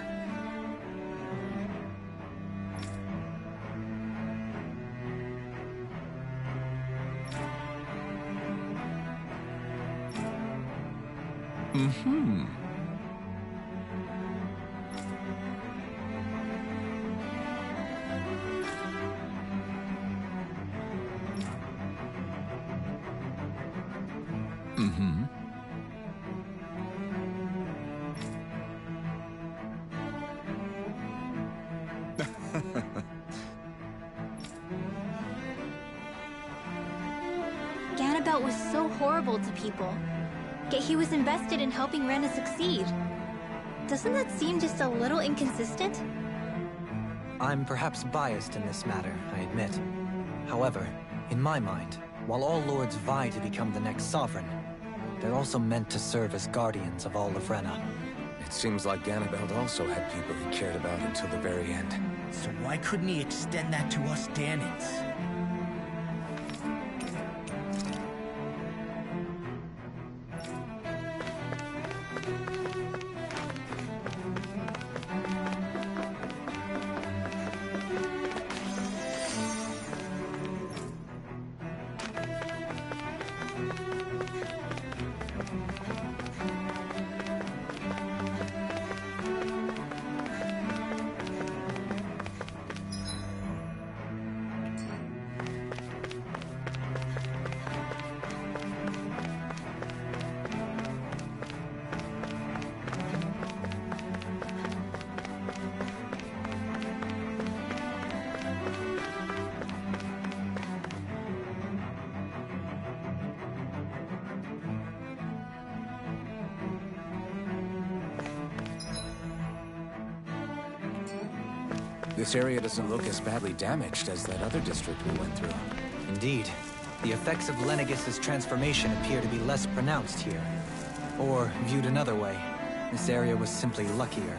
Mm-hmm. Mm-hmm. Ganabelt was so horrible to people. Yet he was invested in helping Rena succeed. Doesn't that seem just a little inconsistent? I'm perhaps biased in this matter, I admit. However, in my mind, while all lords vie to become the next sovereign, they're also meant to serve as guardians of all of Rena. It seems like Ganabelt also had people he cared about until the very end. So why couldn't he extend that to us Danans? This area doesn't look as badly damaged as that other district we went through. Indeed. The effects of Lenegis' transformation appear to be less pronounced here. Or, viewed another way, this area was simply luckier.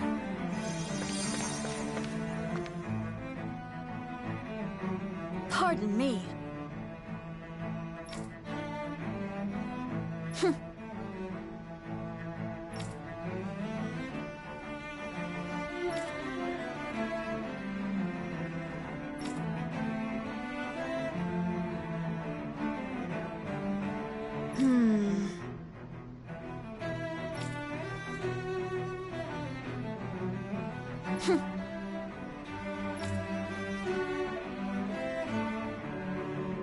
Pardon me.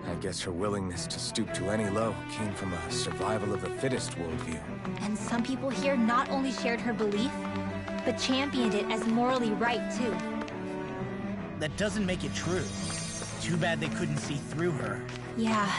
I guess her willingness to stoop to any low came from a survival of the fittest worldview. And some people here not only shared her belief, but championed it as morally right, too. That doesn't make it true. Too bad they couldn't see through her. Yeah.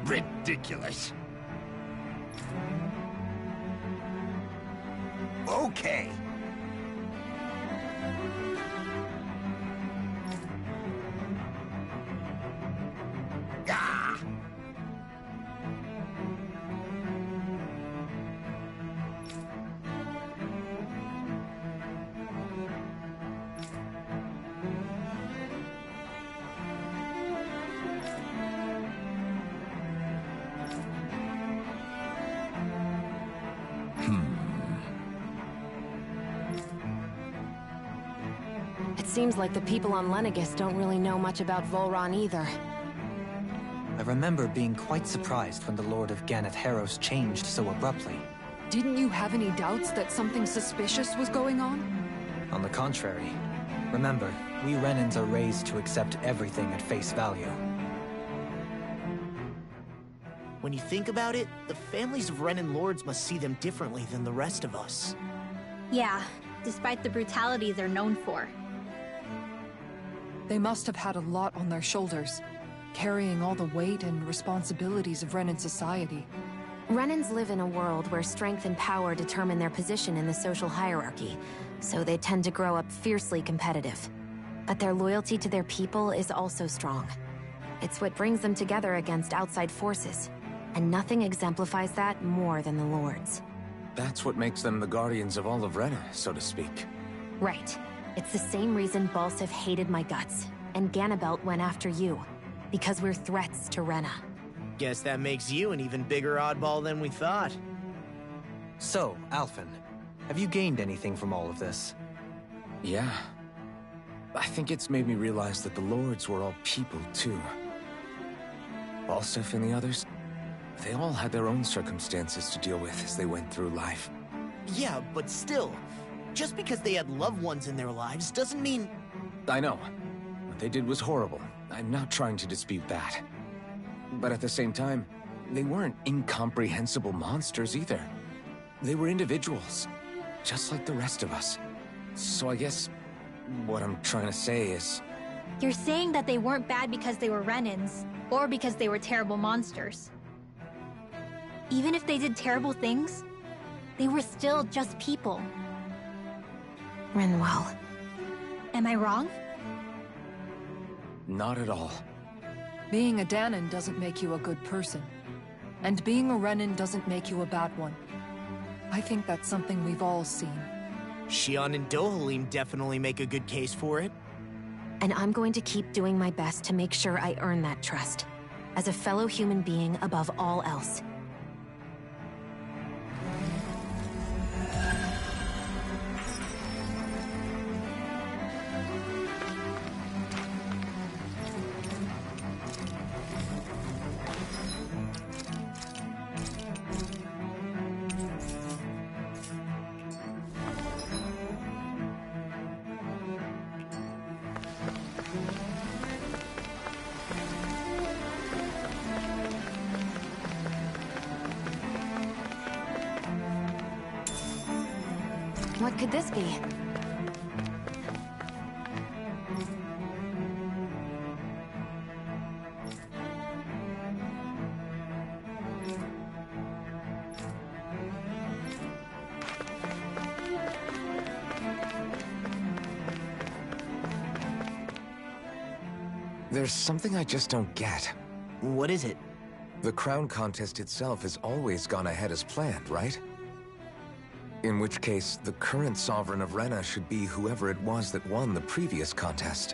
Ridiculous. Okay. Ah! It seems like the people on Lenegis don't really know much about Volron either. I remember being quite surprised when the Lord of Ganath Haros changed so abruptly. Didn't you have any doubts that something suspicious was going on? On the contrary. Remember, we Renans are raised to accept everything at face value. When you think about it, the families of Renan lords must see them differently than the rest of us. Yeah, despite the brutality they're known for. They must have had a lot on their shoulders, carrying all the weight and responsibilities of Renan society. Renans live in a world where strength and power determine their position in the social hierarchy, so they tend to grow up fiercely competitive. But their loyalty to their people is also strong. It's what brings them together against outside forces, and nothing exemplifies that more than the Lords. That's what makes them the guardians of all of Rena, so to speak. Right. It's the same reason Balsif hated my guts, and Ganabelt went after you. Because we're threats to Rena. Guess that makes you an even bigger oddball than we thought. So, Alphen, have you gained anything from all of this? Yeah. I think it's made me realize that the Lords were all people, too. Balsif and the others, they all had their own circumstances to deal with as they went through life. Yeah, but still, just because they had loved ones in their lives doesn't mean... I know. What they did was horrible. I'm not trying to dispute that. But at the same time, they weren't incomprehensible monsters either. They were individuals, just like the rest of us. So I guess what I'm trying to say is... You're saying that they weren't bad because they were Renans, or because they were terrible monsters. Even if they did terrible things, they were still just people. Rinwell. Am I wrong? Not at all. Being a Danan doesn't make you a good person. And being a Renan doesn't make you a bad one. I think that's something we've all seen. Shion and Dohalim definitely make a good case for it. And I'm going to keep doing my best to make sure I earn that trust. As a fellow human being above all else. What could this be? There's something I just don't get. What is it? The crown contest itself has always gone ahead as planned, right? In which case, the current Sovereign of Rena should be whoever it was that won the previous contest.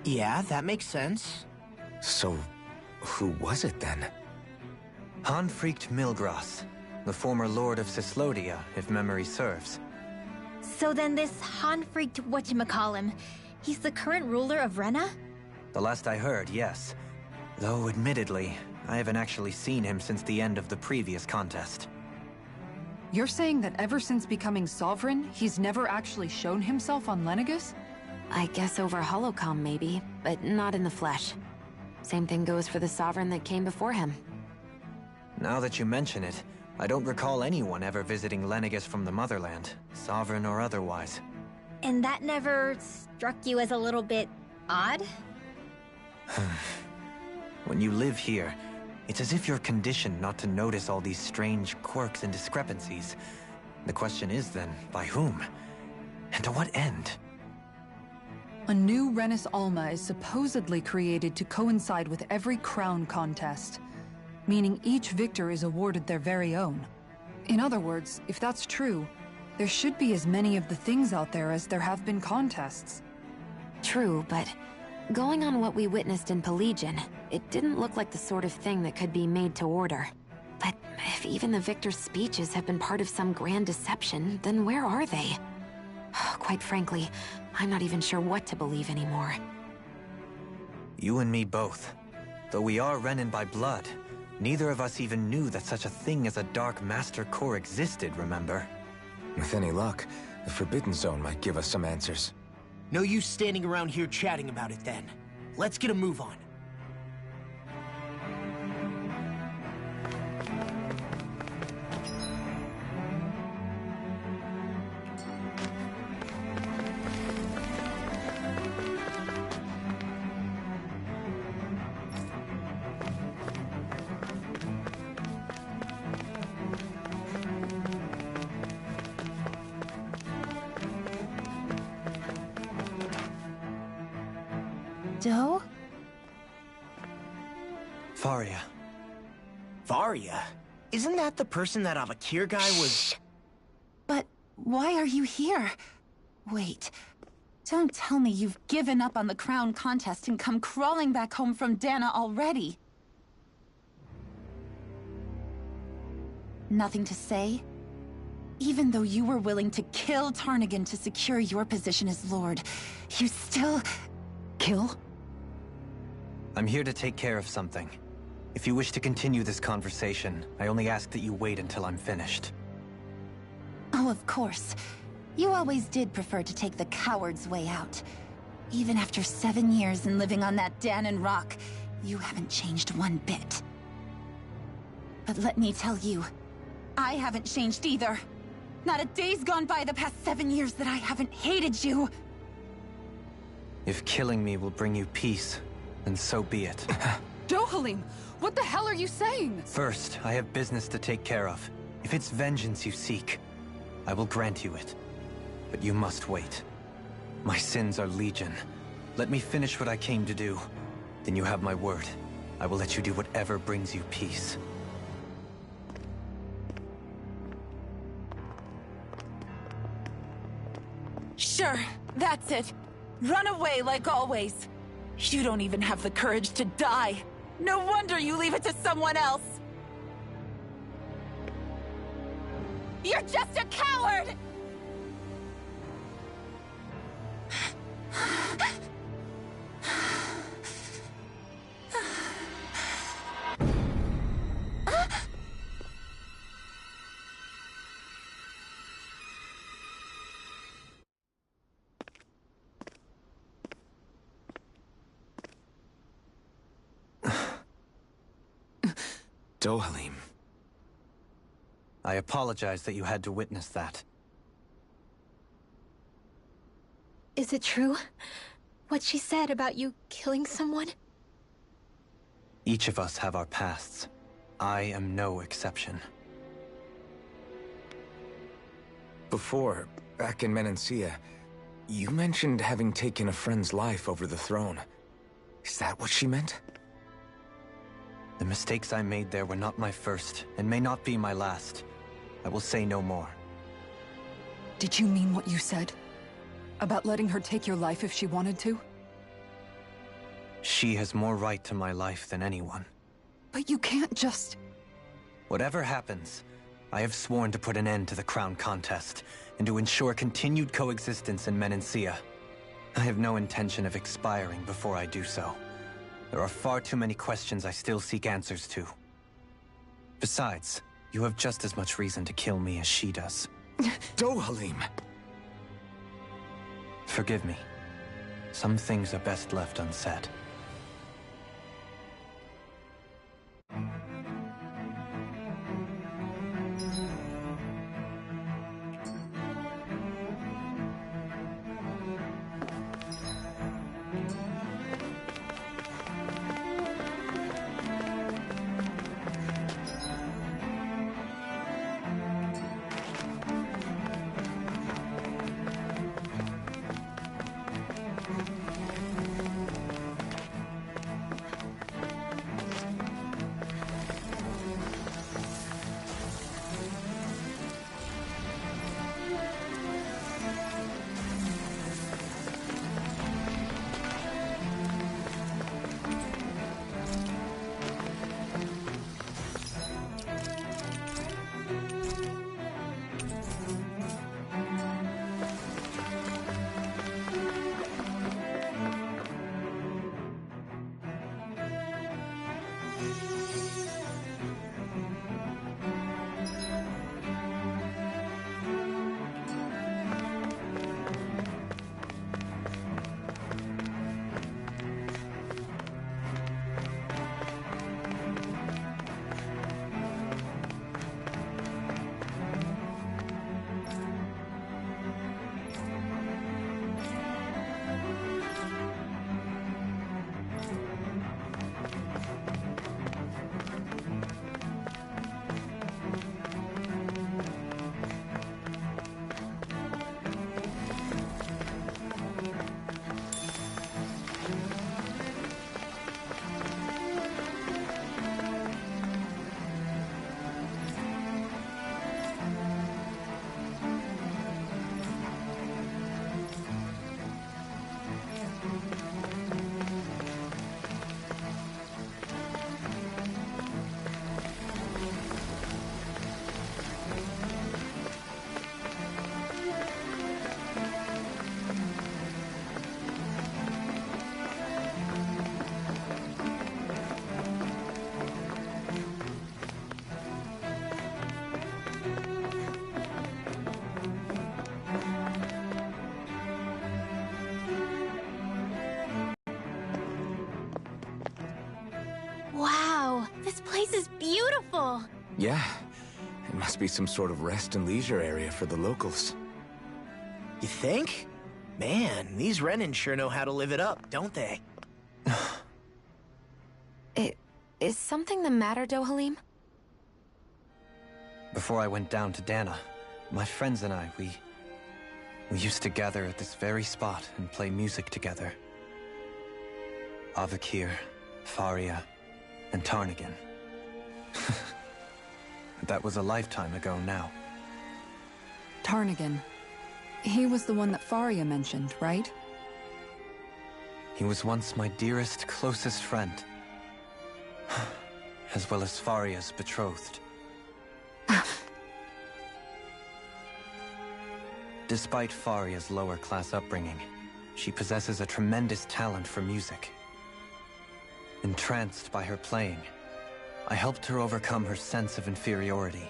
Yeah, that makes sense. So, who was it then? Hanfricht Milgras, the former Lord of Cislodia, if memory serves. So then this Hanfricht whatchamacallem, he's the current ruler of Rena? The last I heard, yes. Though, admittedly, I haven't actually seen him since the end of the previous contest. You're saying that ever since becoming Sovereign, he's never actually shown himself on Lenegis? I guess over holocom maybe, but not in the flesh. Same thing goes for the Sovereign that came before him. Now that you mention it, I don't recall anyone ever visiting Lenegis from the motherland, Sovereign or otherwise. And that never struck you as a little bit odd? When you live here, it's as if you're conditioned not to notice all these strange quirks and discrepancies. The question is then, by whom? And to what end? A new Renis Alma is supposedly created to coincide with every crown contest, meaning each victor is awarded their very own. In other words, if that's true, there should be as many of the things out there as there have been contests. True, but going on what we witnessed in Pelegion, it didn't look like the sort of thing that could be made to order. But if even the victor's speeches have been part of some grand deception, then where are they? Quite frankly, I'm not even sure what to believe anymore. You and me both. Though we are Renan by blood, neither of us even knew that such a thing as a Dark Master Core existed, remember? With any luck, the Forbidden Zone might give us some answers. No use standing around here chatting about it then. Let's get a move on. Do? Faria. Varia? Isn't that the person that Avakir guy was... But why are you here? Wait. Don't tell me you've given up on the crown contest and come crawling back home from Dana already. Nothing to say? Even though you were willing to kill Tarnigan to secure your position as Lord, you still... Kill? I'm here to take care of something. If you wish to continue this conversation, I only ask that you wait until I'm finished. Oh, of course. You always did prefer to take the coward's way out. Even after 7 years and living on that Danon rock, you haven't changed one bit. But let me tell you, I haven't changed either. Not a day's gone by the past 7 years that I haven't hated you. If killing me will bring you peace, then so be it. Dohalim, what the hell are you saying? First, I have business to take care of. If it's vengeance you seek, I will grant you it. But you must wait. My sins are legion. Let me finish what I came to do. Then you have my word. I will let you do whatever brings you peace. Sure, that's it. Run away like always. You don't even have the courage to die. No wonder you leave it to someone else. You're just a coward! Dohalim. I apologize that you had to witness that. Is it true? What she said about you killing someone? Each of us have our pasts. I am no exception. Before, back in Menancia, you mentioned having taken a friend's life over the throne. Is that what she meant? The mistakes I made there were not my first, and may not be my last. I will say no more. Did you mean what you said? About letting her take your life if she wanted to? She has more right to my life than anyone. But you can't just... Whatever happens, I have sworn to put an end to the crown contest, and to ensure continued coexistence in Menancia. I have no intention of expiring before I do so. There are far too many questions I still seek answers to. Besides, you have just as much reason to kill me as she does. Dohalim! Forgive me. Some things are best left unsaid. Whoa, this place is beautiful! Yeah, it must be some sort of rest and leisure area for the locals. You think? Man, these Renin sure know how to live it up, don't they? Is something the matter, Dohalim? Before I went down to Dana, my friends and I, we used to gather at this very spot and play music together. Avakir, Faria, and Tarnigan. That was a lifetime ago now. Tarnigan. He was the one that Faria mentioned, right? He was once my dearest, closest friend. As well as Faria's betrothed. Despite Faria's lower-class upbringing, she possesses a tremendous talent for music. Entranced by her playing, I helped her overcome her sense of inferiority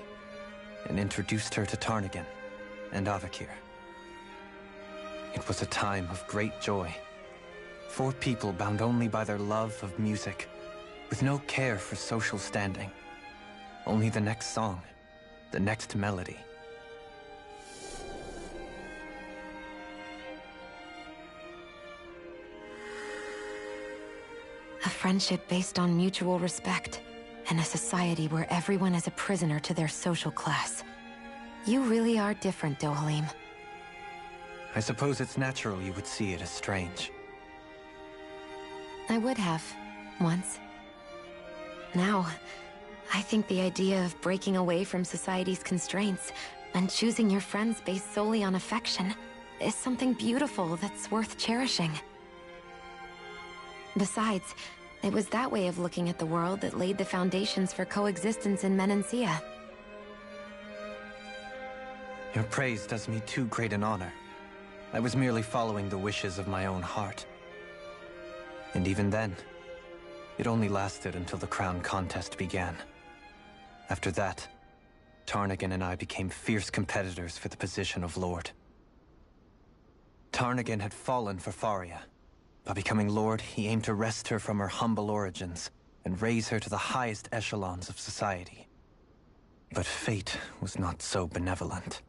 and introduced her to Tarnigan and Avakir. It was a time of great joy. 4 people bound only by their love of music, with no care for social standing. Only the next song, the next melody. A friendship based on mutual respect, and a society where everyone is a prisoner to their social class. You really are different, Dohalim. I suppose it's natural you would see it as strange. I would have, once. Now, I think the idea of breaking away from society's constraints and choosing your friends based solely on affection is something beautiful that's worth cherishing. Besides, it was that way of looking at the world that laid the foundations for coexistence in Menancia. Your praise does me too great an honor. I was merely following the wishes of my own heart. And even then, it only lasted until the crown contest began. After that, Tarnigan and I became fierce competitors for the position of Lord. Tarnigan had fallen for Faria. By becoming Lord, he aimed to wrest her from her humble origins and raise her to the highest echelons of society. But fate was not so benevolent.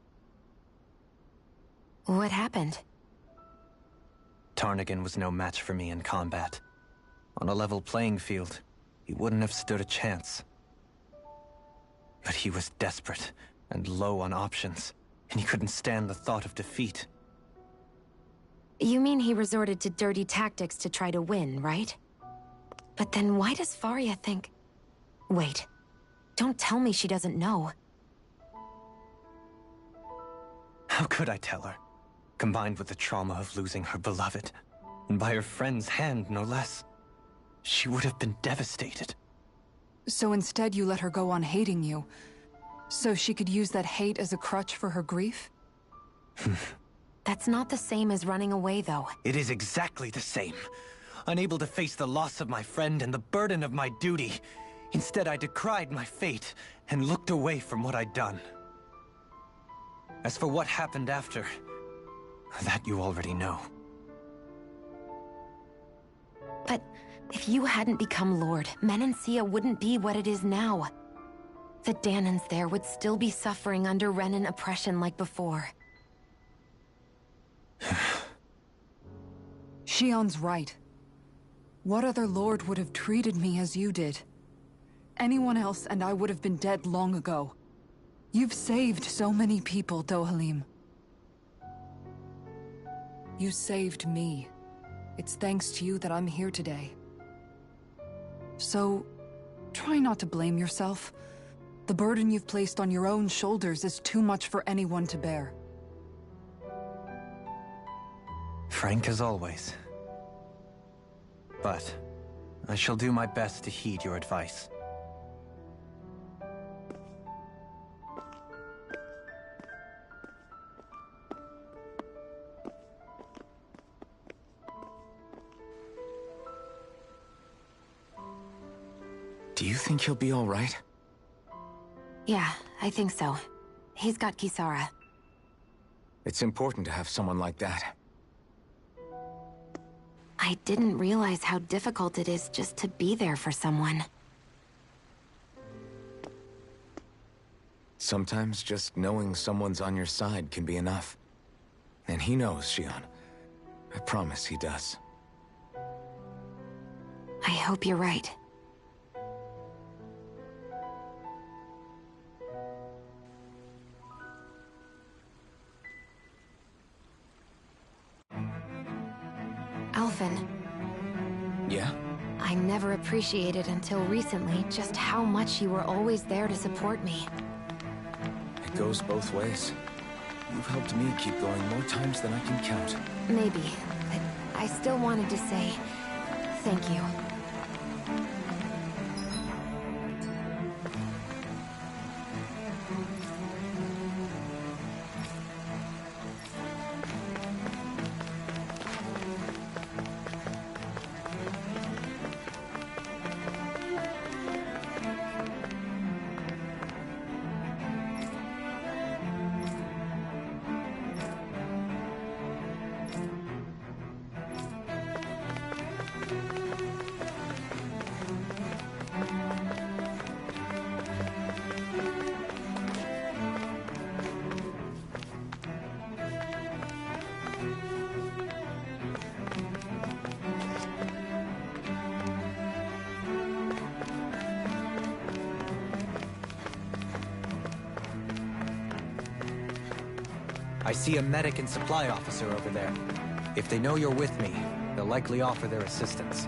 What happened? Tarnigan was no match for me in combat. On a level playing field, he wouldn't have stood a chance. But he was desperate and low on options, and he couldn't stand the thought of defeat. You mean he resorted to dirty tactics to try to win, right? But then why does Faria think... Wait, don't tell me she doesn't know. How could I tell her? Combined with the trauma of losing her beloved, and by her friend's hand, no less. She would have been devastated. So instead you let her go on hating you, so she could use that hate as a crutch for her grief? That's not the same as running away, though. It is exactly the same. Unable to face the loss of my friend and the burden of my duty, instead I decried my fate and looked away from what I'd done. As for what happened after, that you already know. But if you hadn't become Lord, Menancia wouldn't be what it is now. The Danans there would still be suffering under Renin oppression like before. Shion's right. What other lord would have treated me as you did? Anyone else and I would have been dead long ago. You've saved so many people, Dohalim. You saved me. It's thanks to you that I'm here today. So, try not to blame yourself. The burden you've placed on your own shoulders is too much for anyone to bear. Frank as always. But I shall do my best to heed your advice. Do you think he'll be all right? Yeah, I think so. He's got Kisara. It's important to have someone like that. I didn't realize how difficult it is just to be there for someone. Sometimes just knowing someone's on your side can be enough. And he knows, Shion. I promise he does. I hope you're right. Alphen. Yeah? I never appreciated until recently just how much you were always there to support me. It goes both ways. You've helped me keep going more times than I can count. Maybe, but I still wanted to say thank you. I see a medic and supply officer over there. If they know you're with me, they'll likely offer their assistance.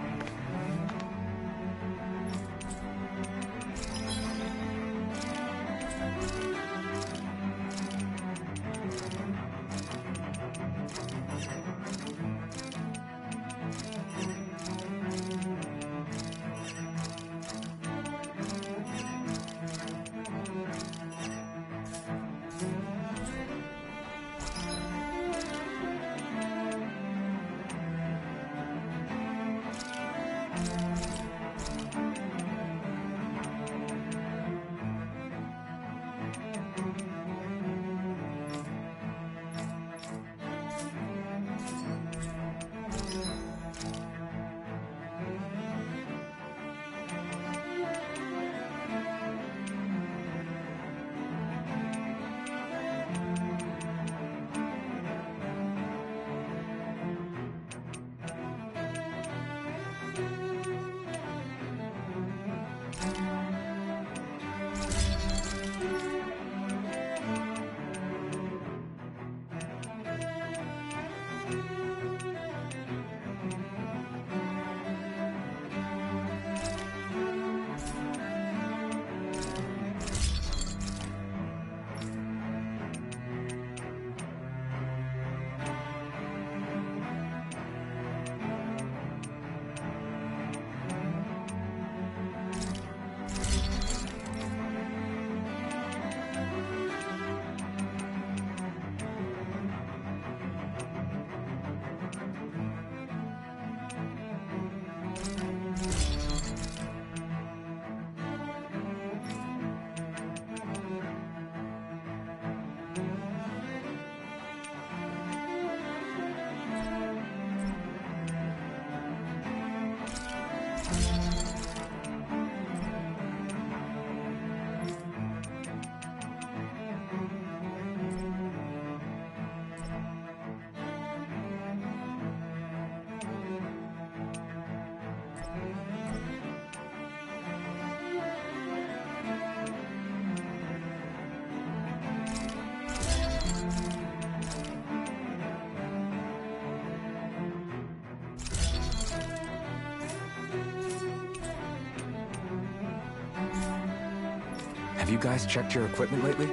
Have you guys checked your equipment lately?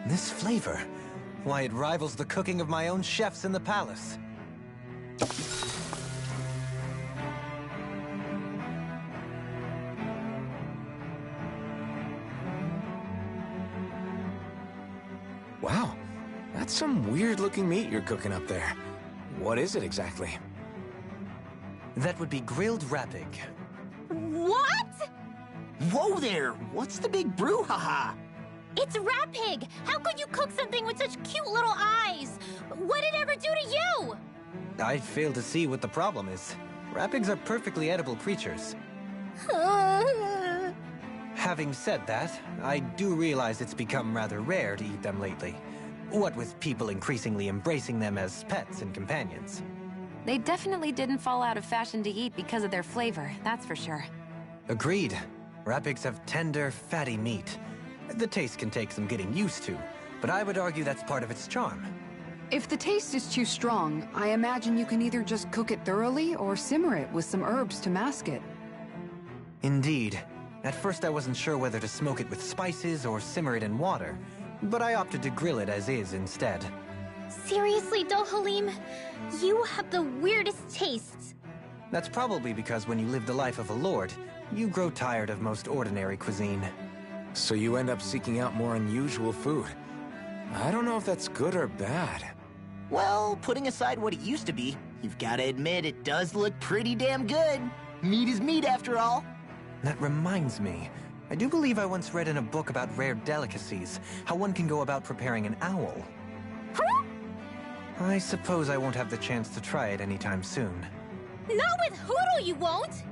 This flavor? Why, it rivals the cooking of my own chefs in the palace. Wow, that's some weird-looking meat you're cooking up there. What is it exactly? That would be grilled rapig. What? Whoa there! What's the big brouhaha? It's rapig! How could you cook something with such cute little eyes? What did it ever do to you? I fail to see what the problem is. Rapigs are perfectly edible creatures. Having said that, I do realize it's become rather rare to eat them lately. What with people increasingly embracing them as pets and companions. They definitely didn't fall out of fashion to eat because of their flavor, that's for sure. Agreed. Rapigs have tender, fatty meat. The taste can take some getting used to, but I would argue that's part of its charm. If the taste is too strong, I imagine you can either just cook it thoroughly or simmer it with some herbs to mask it. Indeed. At first I wasn't sure whether to smoke it with spices or simmer it in water, but I opted to grill it as is instead. Seriously, Dohalim? You have the weirdest tastes. That's probably because when you live the life of a lord, you grow tired of most ordinary cuisine. So you end up seeking out more unusual food. I don't know if that's good or bad. Well, putting aside what it used to be, you've got to admit it does look pretty damn good. Meat is meat, after all. That reminds me. I do believe I once read in a book about rare delicacies, how one can go about preparing an owl. I suppose I won't have the chance to try it anytime soon. Not with Hoodle, you won't!